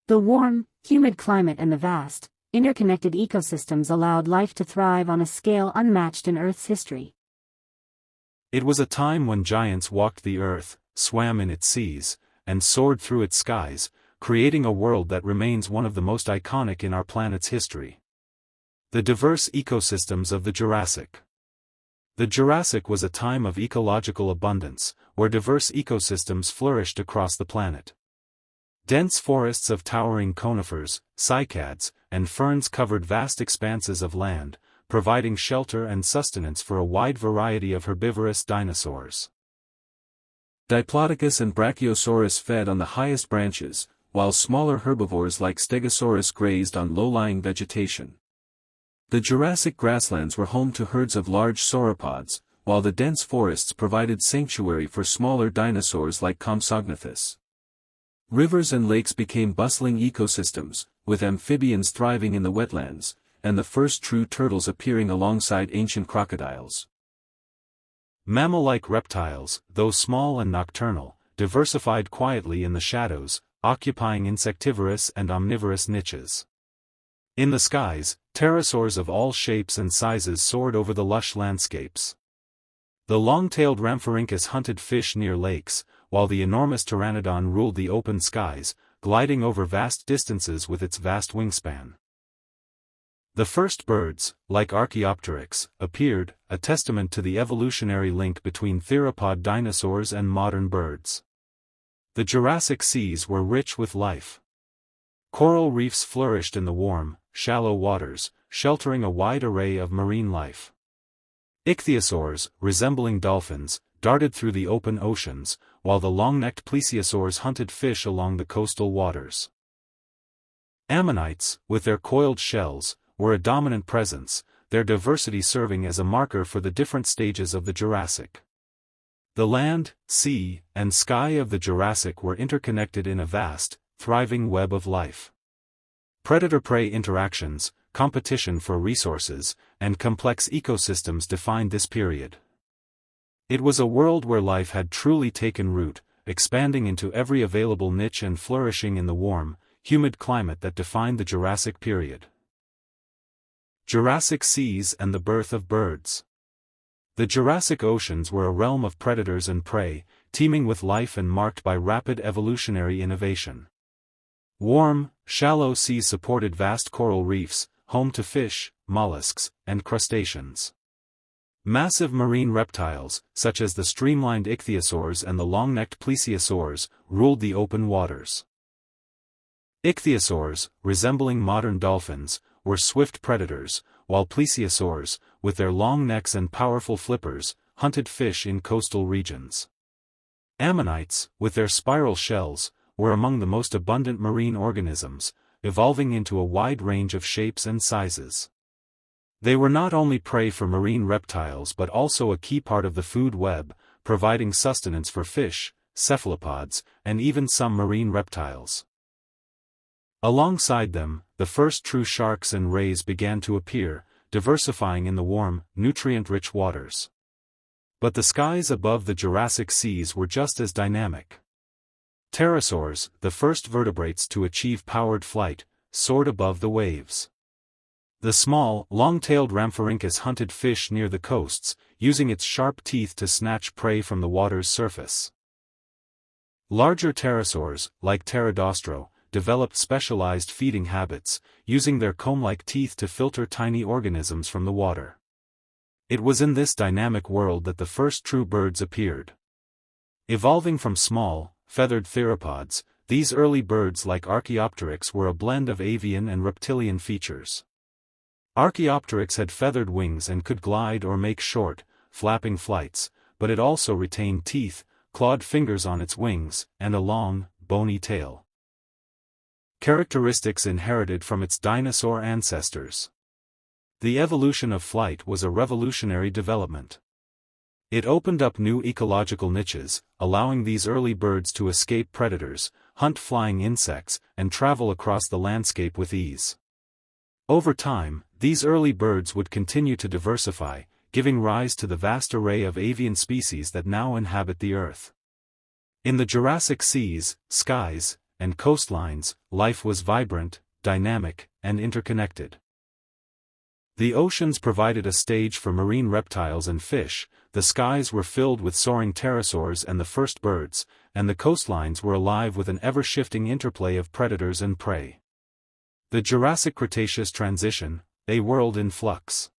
The warm, humid climate and the vast, interconnected ecosystems allowed life to thrive on a scale unmatched in Earth's history. It was a time when giants walked the earth, swam in its seas, and soared through its skies, creating a world that remains one of the most iconic in our planet's history. The diverse ecosystems of the Jurassic. The Jurassic was a time of ecological abundance, where diverse ecosystems flourished across the planet. Dense forests of towering conifers, cycads, and ferns covered vast expanses of land, providing shelter and sustenance for a wide variety of herbivorous dinosaurs. Diplodocus and Brachiosaurus fed on the highest branches, while smaller herbivores like Stegosaurus grazed on low-lying vegetation. The Jurassic grasslands were home to herds of large sauropods, while the dense forests provided sanctuary for smaller dinosaurs like Compsognathus. Rivers and lakes became bustling ecosystems, with amphibians thriving in the wetlands, and the first true turtles appearing alongside ancient crocodiles. Mammal-like reptiles, though small and nocturnal, diversified quietly in the shadows, occupying insectivorous and omnivorous niches. In the skies, pterosaurs of all shapes and sizes soared over the lush landscapes. The long-tailed Rhamphorhynchus hunted fish near lakes, while the enormous pteranodon ruled the open skies, gliding over vast distances with its vast wingspan. The first birds, like Archaeopteryx, appeared, a testament to the evolutionary link between theropod dinosaurs and modern birds. The Jurassic seas were rich with life. Coral reefs flourished in the warm, shallow waters, sheltering a wide array of marine life. Ichthyosaurs, resembling dolphins, darted through the open oceans, while the long-necked plesiosaurs hunted fish along the coastal waters. Ammonites, with their coiled shells, were a dominant presence, their diversity serving as a marker for the different stages of the Jurassic. The land, sea, and sky of the Jurassic were interconnected in a vast, thriving web of life. Predator-prey interactions, competition for resources, and complex ecosystems defined this period. It was a world where life had truly taken root, expanding into every available niche and flourishing in the warm, humid climate that defined the Jurassic period. Jurassic seas and the birth of birds. The Jurassic oceans were a realm of predators and prey, teeming with life and marked by rapid evolutionary innovation. Warm, shallow seas supported vast coral reefs, home to fish, mollusks, and crustaceans. Massive marine reptiles, such as the streamlined ichthyosaurs and the long-necked plesiosaurs, ruled the open waters. Ichthyosaurs, resembling modern dolphins, were swift predators, while plesiosaurs, with their long necks and powerful flippers, hunted fish in coastal regions. Ammonites, with their spiral shells, were among the most abundant marine organisms, evolving into a wide range of shapes and sizes. They were not only prey for marine reptiles but also a key part of the food web, providing sustenance for fish, cephalopods, and even some marine reptiles. Alongside them, the first true sharks and rays began to appear, diversifying in the warm, nutrient-rich waters. But the skies above the Jurassic seas were just as dynamic. Pterosaurs, the first vertebrates to achieve powered flight, soared above the waves. The small, long-tailed Rhamphorhynchus hunted fish near the coasts, using its sharp teeth to snatch prey from the water's surface. Larger pterosaurs, like Pterodostro, developed specialized feeding habits, using their comb-like teeth to filter tiny organisms from the water. It was in this dynamic world that the first true birds appeared. Evolving from small, feathered theropods, these early birds like Archaeopteryx were a blend of avian and reptilian features. Archaeopteryx had feathered wings and could glide or make short, flapping flights, but it also retained teeth, clawed fingers on its wings, and a long, bony tail. Characteristics inherited from its dinosaur ancestors. The evolution of flight was a revolutionary development. It opened up new ecological niches, allowing these early birds to escape predators, hunt flying insects, and travel across the landscape with ease. Over time, these early birds would continue to diversify, giving rise to the vast array of avian species that now inhabit the Earth. In the Jurassic seas, skies, and coastlines, life was vibrant, dynamic, and interconnected. The oceans provided a stage for marine reptiles and fish, the skies were filled with soaring pterosaurs and the first birds, and the coastlines were alive with an ever-shifting interplay of predators and prey. The Jurassic-Cretaceous transition, a world in flux.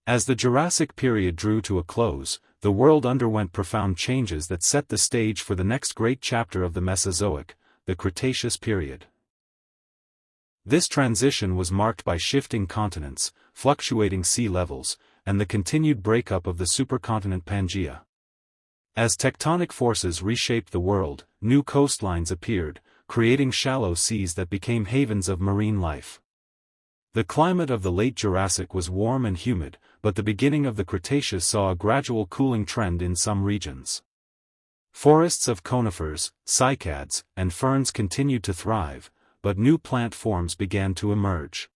As the Jurassic period drew to a close, the world underwent profound changes that set the stage for the next great chapter of the Mesozoic, the Cretaceous period. This transition was marked by shifting continents, fluctuating sea levels, and the continued breakup of the supercontinent Pangaea. As tectonic forces reshaped the world, new coastlines appeared, creating shallow seas that became havens of marine life. The climate of the late Jurassic was warm and humid, but the beginning of the Cretaceous saw a gradual cooling trend in some regions. Forests of conifers, cycads, and ferns continued to thrive, but new plant forms began to emerge.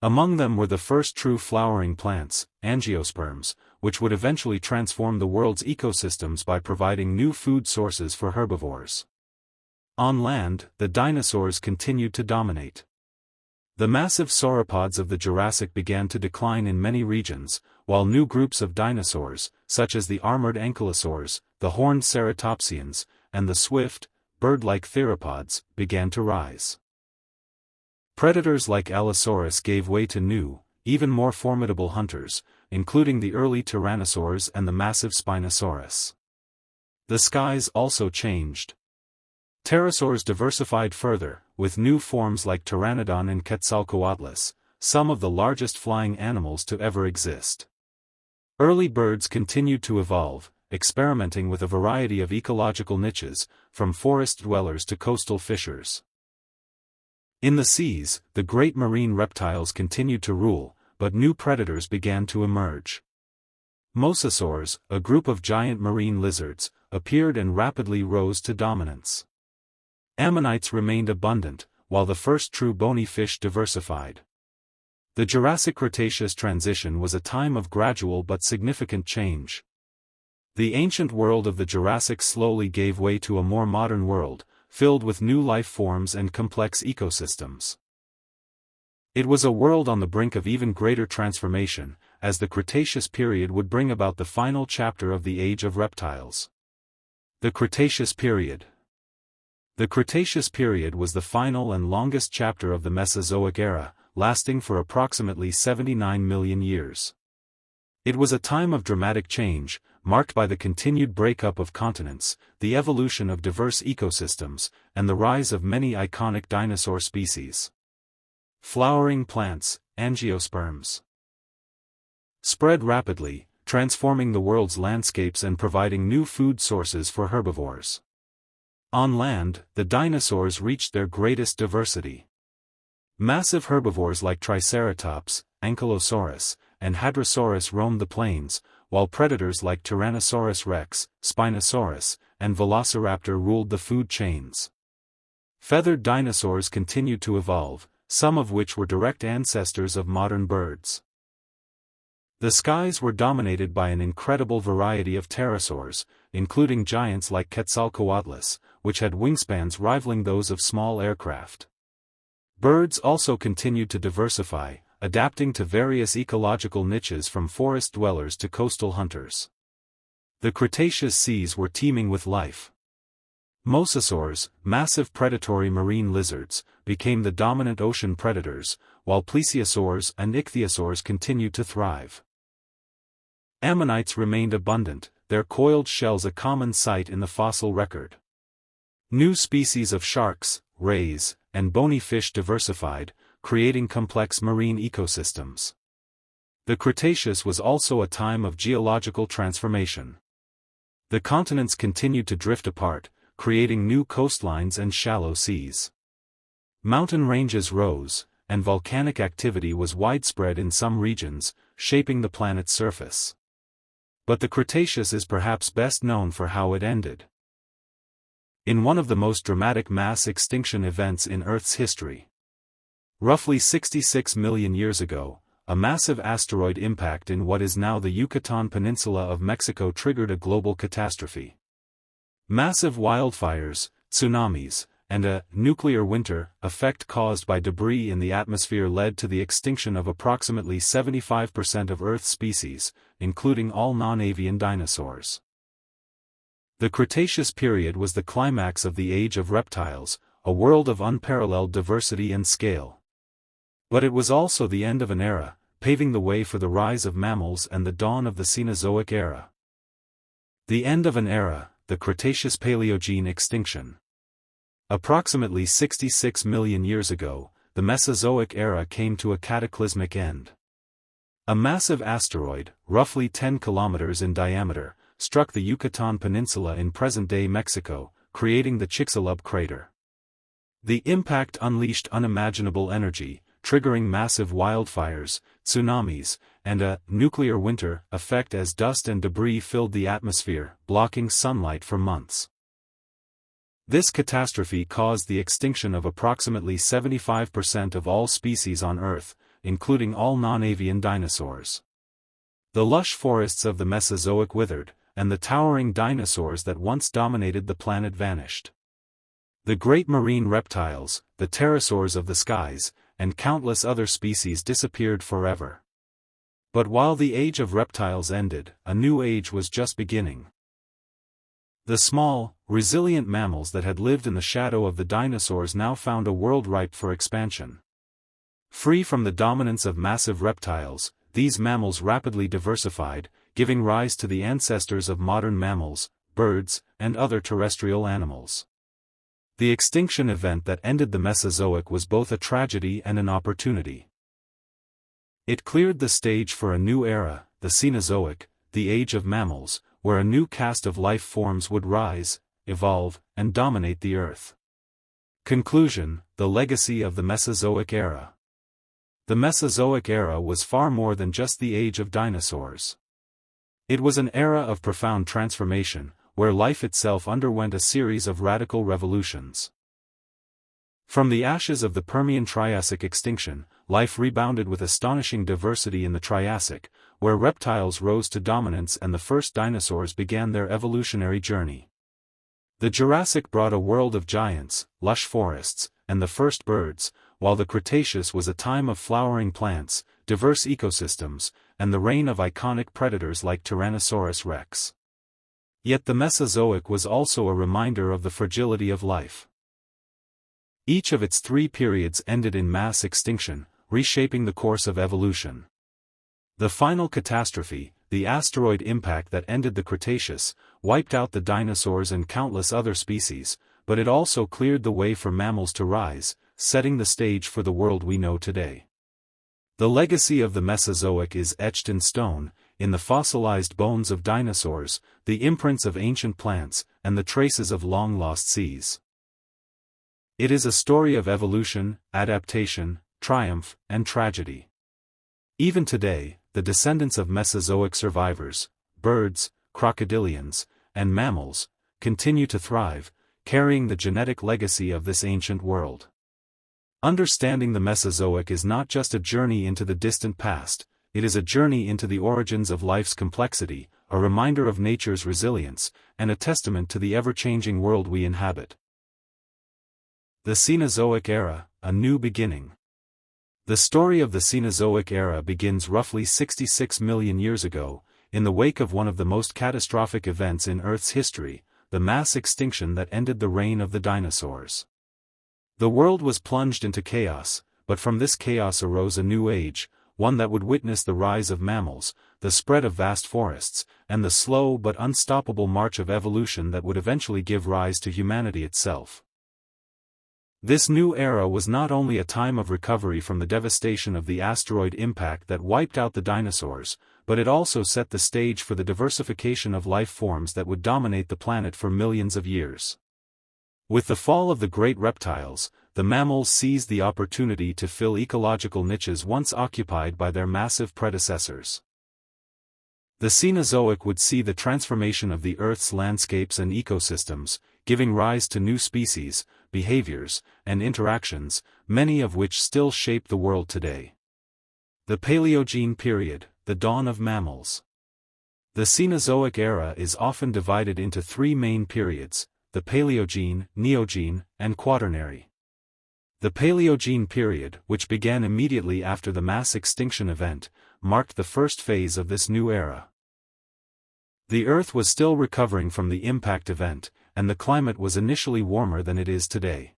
Among them were the first true flowering plants, angiosperms, which would eventually transform the world's ecosystems by providing new food sources for herbivores. On land, the dinosaurs continued to dominate. The massive sauropods of the Jurassic began to decline in many regions, while new groups of dinosaurs, such as the armored ankylosaurs, the horned ceratopsians, and the swift, bird-like theropods, began to rise. Predators like Allosaurus gave way to new, even more formidable hunters, including the early tyrannosaurs and the massive Spinosaurus. The skies also changed. Pterosaurs diversified further, with new forms like Pteranodon and Quetzalcoatlus, some of the largest flying animals to ever exist. Early birds continued to evolve, experimenting with a variety of ecological niches, from forest dwellers to coastal fishers. In the seas, the great marine reptiles continued to rule, but new predators began to emerge. Mosasaurs, a group of giant marine lizards, appeared and rapidly rose to dominance. Ammonites remained abundant, while the first true bony fish diversified. The Jurassic-Cretaceous transition was a time of gradual but significant change. The ancient world of the Jurassic slowly gave way to a more modern world, filled with new life forms and complex ecosystems. It was a world on the brink of even greater transformation, as the Cretaceous period would bring about the final chapter of the Age of Reptiles. The Cretaceous period. The Cretaceous period was the final and longest chapter of the Mesozoic era, lasting for approximately 79 million years. It was a time of dramatic change, marked by the continued breakup of continents, the evolution of diverse ecosystems, and the rise of many iconic dinosaur species. Flowering plants, angiosperms, spread rapidly, transforming the world's landscapes and providing new food sources for herbivores. On land, the dinosaurs reached their greatest diversity. Massive herbivores like Triceratops, Ankylosaurus, and Hadrosaurus roamed the plains, while predators like Tyrannosaurus rex, Spinosaurus, and Velociraptor ruled the food chains. Feathered dinosaurs continued to evolve, some of which were direct ancestors of modern birds. The skies were dominated by an incredible variety of pterosaurs, including giants like Quetzalcoatlus, which had wingspans rivaling those of small aircraft. Birds also continued to diversify, adapting to various ecological niches from forest dwellers to coastal hunters. The Cretaceous seas were teeming with life. Mosasaurs, massive predatory marine lizards, became the dominant ocean predators, while plesiosaurs and ichthyosaurs continued to thrive. Ammonites remained abundant, their coiled shells a common sight in the fossil record. New species of sharks, rays, and bony fish diversified, creating complex marine ecosystems. The Cretaceous was also a time of geological transformation. The continents continued to drift apart, creating new coastlines and shallow seas. Mountain ranges rose, and volcanic activity was widespread in some regions, shaping the planet's surface. But the Cretaceous is perhaps best known for how it ended. In one of the most dramatic mass extinction events in Earth's history. Roughly 66 million years ago, a massive asteroid impact in what is now the Yucatan Peninsula of Mexico triggered a global catastrophe. Massive wildfires, tsunamis, and a nuclear winter effect caused by debris in the atmosphere led to the extinction of approximately 75% of Earth's species, including all non-avian dinosaurs. The Cretaceous period was the climax of the Age of Reptiles, a world of unparalleled diversity and scale. But it was also the end of an era, paving the way for the rise of mammals and the dawn of the Cenozoic era. The end of an era, the Cretaceous-Paleogene extinction. Approximately 66 million years ago, the Mesozoic era came to a cataclysmic end. A massive asteroid, roughly 10 kilometers in diameter, struck the Yucatan Peninsula in present-day Mexico, creating the Chicxulub crater. The impact unleashed unimaginable energy, triggering massive wildfires, tsunamis, and a nuclear winter effect as dust and debris filled the atmosphere, blocking sunlight for months. This catastrophe caused the extinction of approximately 75% of all species on Earth, including all non-avian dinosaurs. The lush forests of the Mesozoic withered, and the towering dinosaurs that once dominated the planet vanished. The great marine reptiles, the pterosaurs of the skies, and countless other species disappeared forever. But while the Age of Reptiles ended, a new age was just beginning. The small, resilient mammals that had lived in the shadow of the dinosaurs now found a world ripe for expansion. Free from the dominance of massive reptiles, these mammals rapidly diversified, giving rise to the ancestors of modern mammals, birds, and other terrestrial animals. The extinction event that ended the Mesozoic was both a tragedy and an opportunity. It cleared the stage for a new era, the Cenozoic, the age of mammals, where a new caste of life forms would rise, evolve, and dominate the Earth. Conclusion: the legacy of the Mesozoic era. The Mesozoic era was far more than just the age of dinosaurs. It was an era of profound transformation, where life itself underwent a series of radical revolutions. From the ashes of the Permian-Triassic extinction, life rebounded with astonishing diversity in the Triassic, where reptiles rose to dominance and the first dinosaurs began their evolutionary journey. The Jurassic brought a world of giants, lush forests, and the first birds, while the Cretaceous was a time of flowering plants, diverse ecosystems, and the reign of iconic predators like Tyrannosaurus rex. Yet the Mesozoic was also a reminder of the fragility of life. Each of its three periods ended in mass extinction, reshaping the course of evolution. The final catastrophe, the asteroid impact that ended the Cretaceous, wiped out the dinosaurs and countless other species, but it also cleared the way for mammals to rise, setting the stage for the world we know today. The legacy of the Mesozoic is etched in stone, in the fossilized bones of dinosaurs, the imprints of ancient plants, and the traces of long-lost seas. It is a story of evolution, adaptation, triumph, and tragedy. Even today, the descendants of Mesozoic survivors, birds, crocodilians, and mammals, continue to thrive, carrying the genetic legacy of this ancient world. Understanding the Mesozoic is not just a journey into the distant past, it is a journey into the origins of life's complexity, a reminder of nature's resilience, and a testament to the ever-changing world we inhabit. The Cenozoic Era, a new beginning. The story of the Cenozoic era begins roughly 66 million years ago, in the wake of one of the most catastrophic events in Earth's history, the mass extinction that ended the reign of the dinosaurs. The world was plunged into chaos, but from this chaos arose a new age, one that would witness the rise of mammals, the spread of vast forests, and the slow but unstoppable march of evolution that would eventually give rise to humanity itself. This new era was not only a time of recovery from the devastation of the asteroid impact that wiped out the dinosaurs, but it also set the stage for the diversification of life forms that would dominate the planet for millions of years. With the fall of the great reptiles, the mammals seized the opportunity to fill ecological niches once occupied by their massive predecessors. The Cenozoic would see the transformation of the Earth's landscapes and ecosystems, giving rise to new species, behaviors, and interactions, many of which still shape the world today. The Paleogene period, the dawn of mammals. The Cenozoic era is often divided into three main periods: the Paleogene, Neogene, and Quaternary. The Paleogene period, which began immediately after the mass extinction event, marked the first phase of this new era. The Earth was still recovering from the impact event, and the climate was initially warmer than it is today.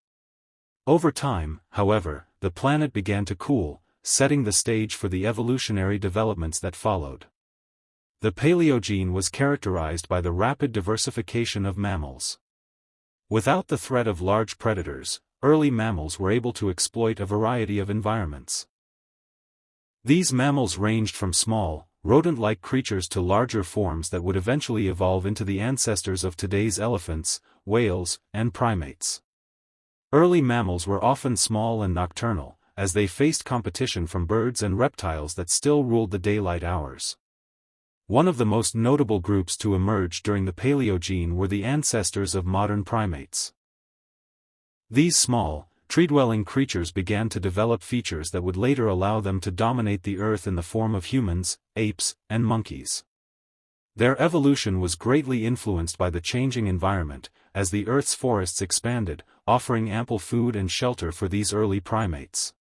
Over time, however, the planet began to cool, setting the stage for the evolutionary developments that followed. The Paleogene was characterized by the rapid diversification of mammals. Without the threat of large predators, early mammals were able to exploit a variety of environments. These mammals ranged from small, rodent-like creatures to larger forms that would eventually evolve into the ancestors of today's elephants, whales, and primates. Early mammals were often small and nocturnal, as they faced competition from birds and reptiles that still ruled the daylight hours. One of the most notable groups to emerge during the Paleogene were the ancestors of modern primates. These small, tree-dwelling creatures began to develop features that would later allow them to dominate the Earth in the form of humans, apes, and monkeys. Their evolution was greatly influenced by the changing environment, as the Earth's forests expanded, offering ample food and shelter for these early primates.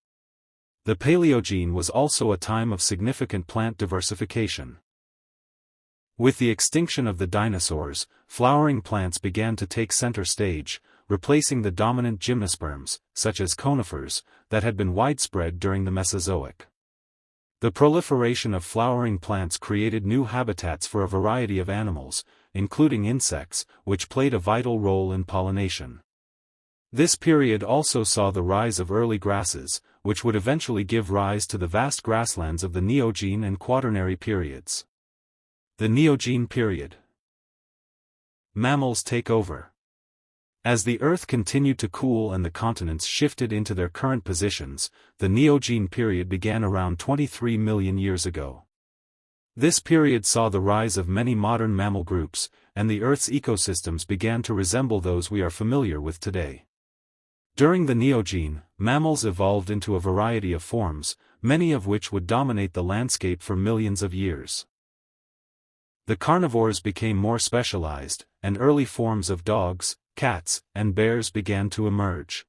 The Paleogene was also a time of significant plant diversification. With the extinction of the dinosaurs, flowering plants began to take center stage, replacing the dominant gymnosperms, such as conifers, that had been widespread during the Mesozoic. The proliferation of flowering plants created new habitats for a variety of animals, including insects, which played a vital role in pollination. This period also saw the rise of early grasses, which would eventually give rise to the vast grasslands of the Neogene and Quaternary periods. The Neogene period. Mammals take over. As the Earth continued to cool and the continents shifted into their current positions, the Neogene period began around 23 million years ago. This period saw the rise of many modern mammal groups, and the Earth's ecosystems began to resemble those we are familiar with today. During the Neogene, mammals evolved into a variety of forms, many of which would dominate the landscape for millions of years. The carnivores became more specialized, and early forms of dogs, cats, and bears began to emerge.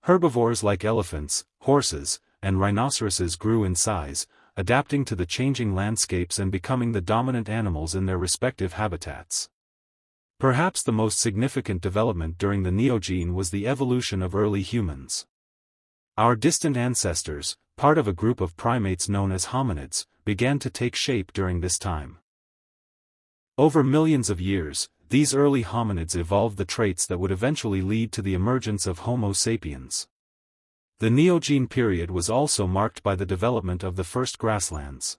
Herbivores like elephants, horses, and rhinoceroses grew in size, adapting to the changing landscapes and becoming the dominant animals in their respective habitats. Perhaps the most significant development during the Neogene was the evolution of early humans. Our distant ancestors, part of a group of primates known as hominids, began to take shape during this time. Over millions of years, these early hominids evolved the traits that would eventually lead to the emergence of Homo sapiens. The Neogene period was also marked by the development of the first grasslands.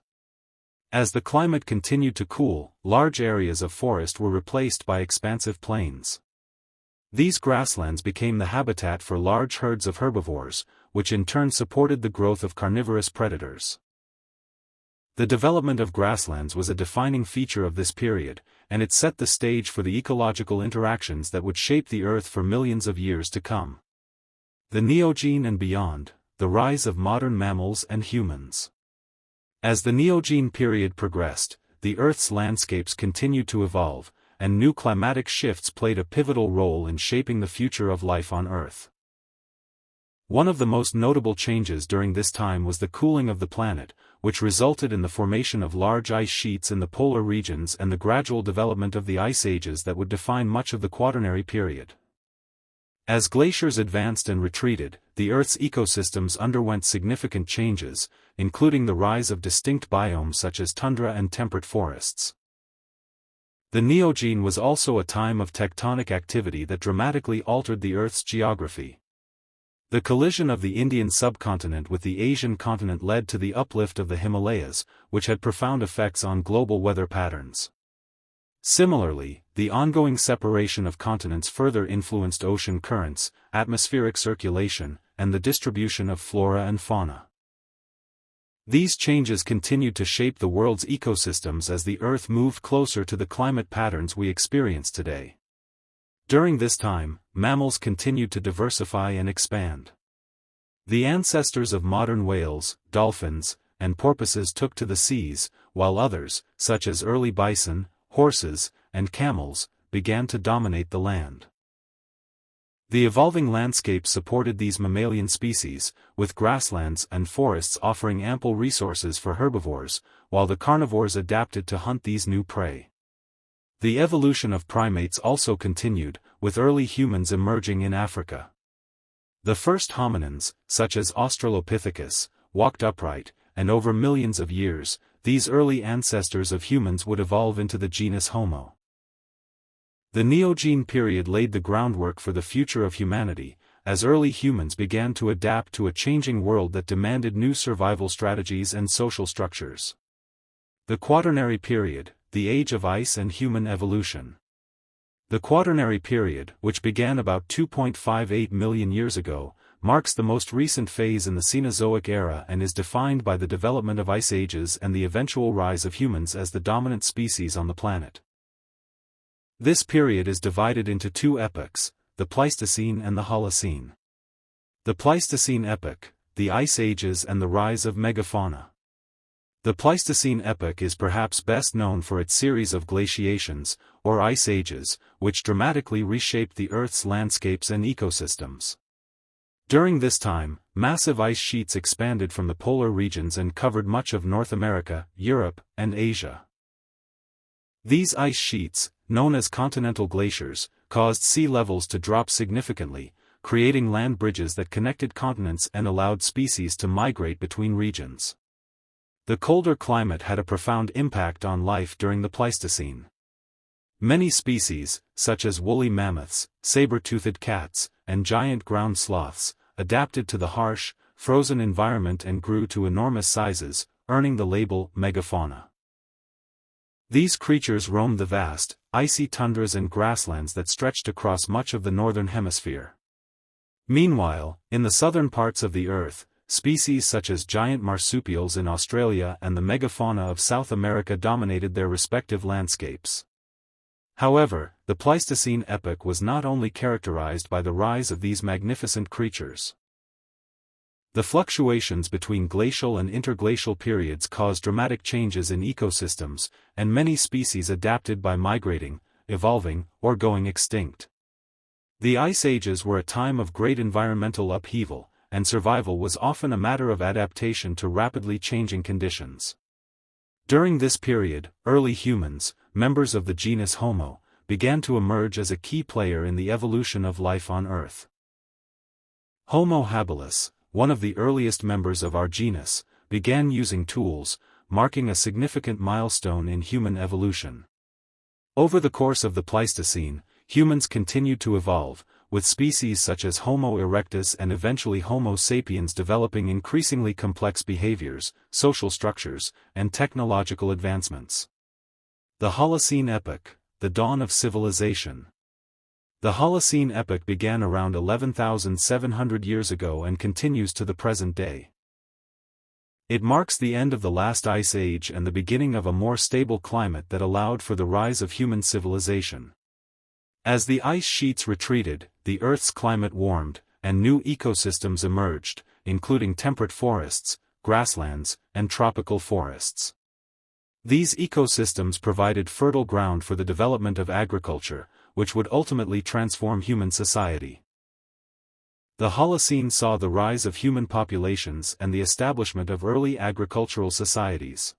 As the climate continued to cool, large areas of forest were replaced by expansive plains. These grasslands became the habitat for large herds of herbivores, which in turn supported the growth of carnivorous predators. The development of grasslands was a defining feature of this period, and it set the stage for the ecological interactions that would shape the Earth for millions of years to come. The Neogene and beyond, the rise of modern mammals and humans. As the Neogene period progressed, the Earth's landscapes continued to evolve, and new climatic shifts played a pivotal role in shaping the future of life on Earth. One of the most notable changes during this time was the cooling of the planet, which resulted in the formation of large ice sheets in the polar regions and the gradual development of the ice ages that would define much of the Quaternary period. As glaciers advanced and retreated, the Earth's ecosystems underwent significant changes, including the rise of distinct biomes such as tundra and temperate forests. The Neogene was also a time of tectonic activity that dramatically altered the Earth's geography. The collision of the Indian subcontinent with the Asian continent led to the uplift of the Himalayas, which had profound effects on global weather patterns. Similarly, the ongoing separation of continents further influenced ocean currents, atmospheric circulation, and the distribution of flora and fauna. These changes continued to shape the world's ecosystems as the Earth moved closer to the climate patterns we experience today. During this time, mammals continued to diversify and expand. The ancestors of modern whales, dolphins, and porpoises took to the seas, while others, such as early bison, horses, and camels, began to dominate the land. The evolving landscape supported these mammalian species, with grasslands and forests offering ample resources for herbivores, while the carnivores adapted to hunt these new prey. The evolution of primates also continued, with early humans emerging in Africa. The first hominins, such as Australopithecus, walked upright, and over millions of years, these early ancestors of humans would evolve into the genus Homo. The Neogene period laid the groundwork for the future of humanity, as early humans began to adapt to a changing world that demanded new survival strategies and social structures. The Quaternary period, the age of ice and human evolution. The Quaternary period, which began about 2.58 million years ago, marks the most recent phase in the Cenozoic era and is defined by the development of ice ages and the eventual rise of humans as the dominant species on the planet. This period is divided into two epochs, the Pleistocene and the Holocene. The Pleistocene epoch, the ice ages and the rise of megafauna. The Pleistocene epoch is perhaps best known for its series of glaciations, or ice ages, which dramatically reshaped the Earth's landscapes and ecosystems. During this time, massive ice sheets expanded from the polar regions and covered much of North America, Europe, and Asia. These ice sheets, known as continental glaciers, caused sea levels to drop significantly, creating land bridges that connected continents and allowed species to migrate between regions. The colder climate had a profound impact on life during the Pleistocene. Many species, such as woolly mammoths, saber-toothed cats, and giant ground sloths, adapted to the harsh, frozen environment and grew to enormous sizes, earning the label megafauna. These creatures roamed the vast, icy tundras and grasslands that stretched across much of the northern hemisphere. Meanwhile, in the southern parts of the Earth, species such as giant marsupials in Australia and the megafauna of South America dominated their respective landscapes. However, the Pleistocene epoch was not only characterized by the rise of these magnificent creatures. The fluctuations between glacial and interglacial periods caused dramatic changes in ecosystems, and many species adapted by migrating, evolving, or going extinct. The ice ages were a time of great environmental upheaval, and survival was often a matter of adaptation to rapidly changing conditions. During this period, early humans, members of the genus Homo, began to emerge as a key player in the evolution of life on Earth. Homo habilis, one of the earliest members of our genus, began using tools, marking a significant milestone in human evolution. Over the course of the Pleistocene, humans continued to evolve, with species such as Homo erectus and eventually Homo sapiens developing increasingly complex behaviors, social structures, and technological advancements. The Holocene epoch, the dawn of civilization. The Holocene epoch began around 11,700 years ago and continues to the present day. It marks the end of the last ice age and the beginning of a more stable climate that allowed for the rise of human civilization. As the ice sheets retreated, the Earth's climate warmed, and new ecosystems emerged, including temperate forests, grasslands, and tropical forests. These ecosystems provided fertile ground for the development of agriculture, which would ultimately transform human society. The Holocene saw the rise of human populations and the establishment of early agricultural societies.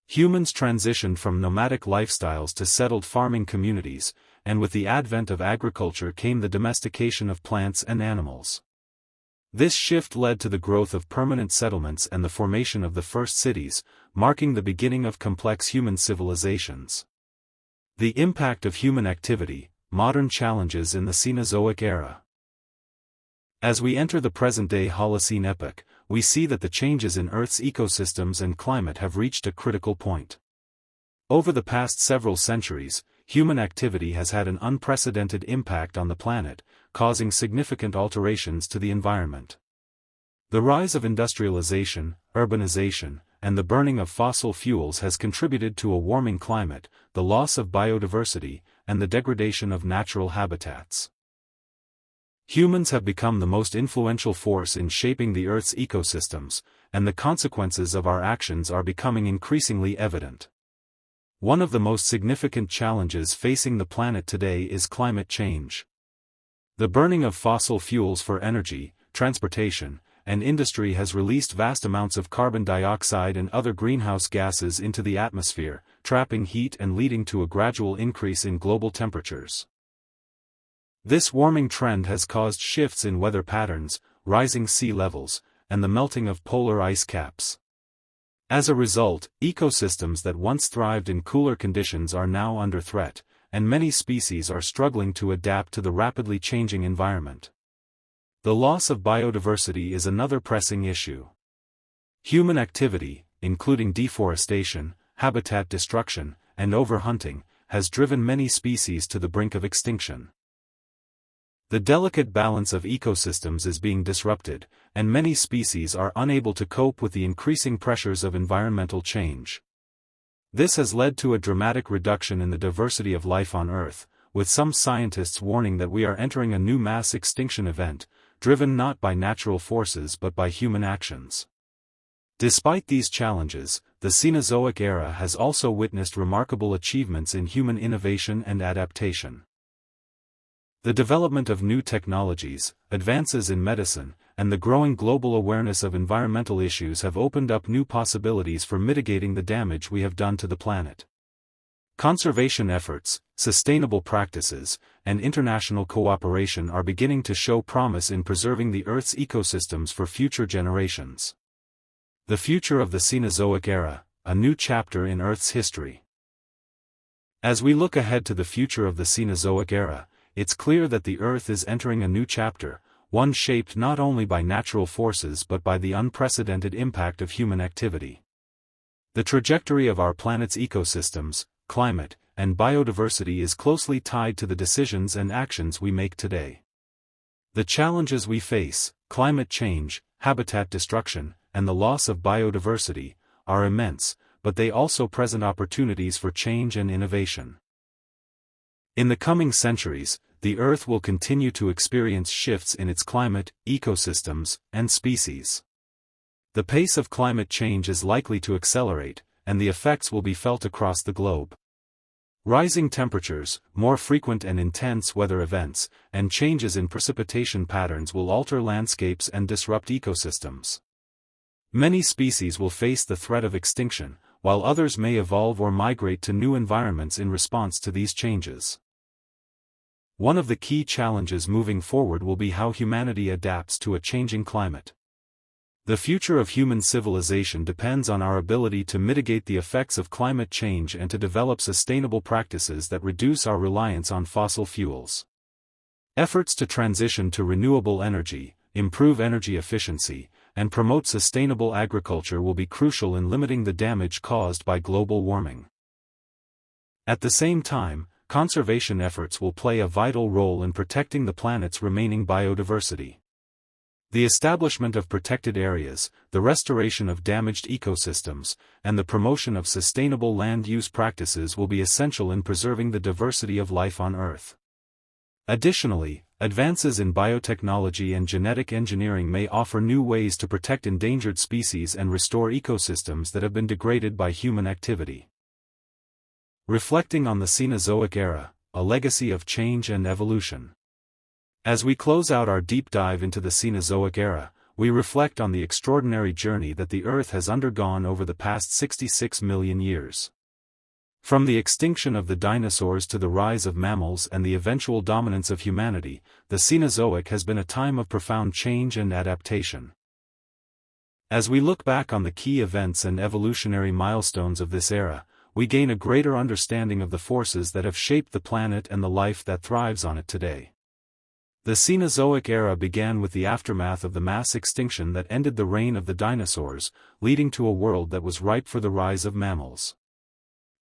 Humans transitioned from nomadic lifestyles to settled farming communities, and with the advent of agriculture came the domestication of plants and animals. This shift led to the growth of permanent settlements and the formation of the first cities, marking the beginning of complex human civilizations. The impact of human activity, modern challenges in the Cenozoic era. As we enter the present-day Holocene epoch, we see that the changes in Earth's ecosystems and climate have reached a critical point. Over the past several centuries, human activity has had an unprecedented impact on the planet, causing significant alterations to the environment. The rise of industrialization, urbanization, and the burning of fossil fuels has contributed to a warming climate, the loss of biodiversity, and the degradation of natural habitats. Humans have become the most influential force in shaping the Earth's ecosystems, and the consequences of our actions are becoming increasingly evident. One of the most significant challenges facing the planet today is climate change. The burning of fossil fuels for energy, transportation, and industry has released vast amounts of carbon dioxide and other greenhouse gases into the atmosphere, trapping heat and leading to a gradual increase in global temperatures. This warming trend has caused shifts in weather patterns, rising sea levels, and the melting of polar ice caps. As a result, ecosystems that once thrived in cooler conditions are now under threat, and many species are struggling to adapt to the rapidly changing environment. The loss of biodiversity is another pressing issue. Human activity, including deforestation, habitat destruction, and overhunting, has driven many species to the brink of extinction. The delicate balance of ecosystems is being disrupted, and many species are unable to cope with the increasing pressures of environmental change. This has led to a dramatic reduction in the diversity of life on Earth, with some scientists warning that we are entering a new mass extinction event, driven not by natural forces but by human actions. Despite these challenges, the Cenozoic era has also witnessed remarkable achievements in human innovation and adaptation. The development of new technologies, advances in medicine, and the growing global awareness of environmental issues have opened up new possibilities for mitigating the damage we have done to the planet. Conservation efforts, sustainable practices, and international cooperation are beginning to show promise in preserving the Earth's ecosystems for future generations. The future of the Cenozoic era, a new chapter in Earth's history. As we look ahead to the future of the Cenozoic era, it's clear that the Earth is entering a new chapter, one shaped not only by natural forces but by the unprecedented impact of human activity. The trajectory of our planet's ecosystems, climate, and biodiversity is closely tied to the decisions and actions we make today. The challenges we face, climate change, habitat destruction, and the loss of biodiversity, are immense, but they also present opportunities for change and innovation. In the coming centuries, the Earth will continue to experience shifts in its climate, ecosystems, and species. The pace of climate change is likely to accelerate, and the effects will be felt across the globe. Rising temperatures, more frequent and intense weather events, and changes in precipitation patterns will alter landscapes and disrupt ecosystems. Many species will face the threat of extinction, while others may evolve or migrate to new environments in response to these changes. One of the key challenges moving forward will be how humanity adapts to a changing climate. The future of human civilization depends on our ability to mitigate the effects of climate change and to develop sustainable practices that reduce our reliance on fossil fuels. Efforts to transition to renewable energy, improve energy efficiency, and promote sustainable agriculture will be crucial in limiting the damage caused by global warming. At the same time, conservation efforts will play a vital role in protecting the planet's remaining biodiversity. The establishment of protected areas, the restoration of damaged ecosystems, and the promotion of sustainable land use practices will be essential in preserving the diversity of life on Earth. Additionally, advances in biotechnology and genetic engineering may offer new ways to protect endangered species and restore ecosystems that have been degraded by human activity. Reflecting on the Cenozoic era, a legacy of change and evolution. As we close out our deep dive into the Cenozoic era, we reflect on the extraordinary journey that the Earth has undergone over the past 66 million years. From the extinction of the dinosaurs to the rise of mammals and the eventual dominance of humanity, the Cenozoic has been a time of profound change and adaptation. As we look back on the key events and evolutionary milestones of this era, we gain a greater understanding of the forces that have shaped the planet and the life that thrives on it today. The Cenozoic era began with the aftermath of the mass extinction that ended the reign of the dinosaurs, leading to a world that was ripe for the rise of mammals.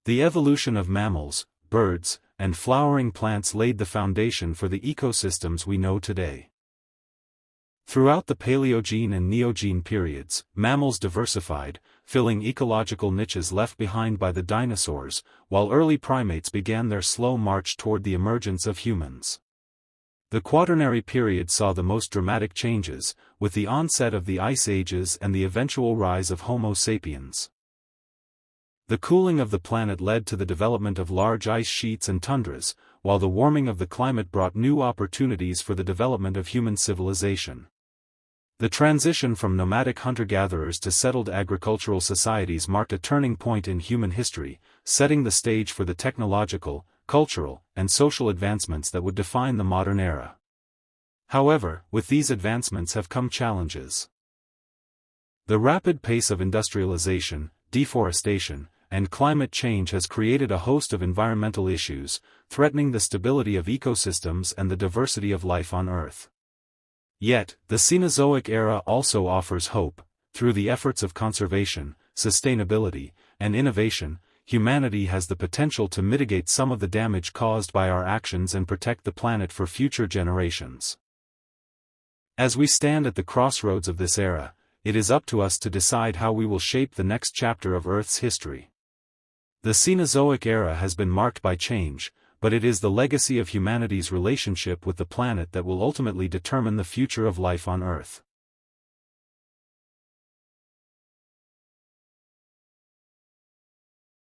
The evolution of mammals, birds, and flowering plants laid the foundation for the ecosystems we know today. Throughout the Paleogene and Neogene periods, mammals diversified, filling ecological niches left behind by the dinosaurs, while early primates began their slow march toward the emergence of humans. The Quaternary period saw the most dramatic changes, with the onset of the Ice Ages and the eventual rise of Homo sapiens. The cooling of the planet led to the development of large ice sheets and tundras, while the warming of the climate brought new opportunities for the development of human civilization. The transition from nomadic hunter-gatherers to settled agricultural societies marked a turning point in human history, setting the stage for the technological, cultural, and social advancements that would define the modern era. However, with these advancements have come challenges. The rapid pace of industrialization, deforestation, and climate change has created a host of environmental issues, threatening the stability of ecosystems and the diversity of life on Earth. Yet, the Cenozoic era also offers hope. Through the efforts of conservation, sustainability, and innovation, humanity has the potential to mitigate some of the damage caused by our actions and protect the planet for future generations. As we stand at the crossroads of this era, it is up to us to decide how we will shape the next chapter of Earth's history. The Cenozoic era has been marked by change, but it is the legacy of humanity's relationship with the planet that will ultimately determine the future of life on Earth.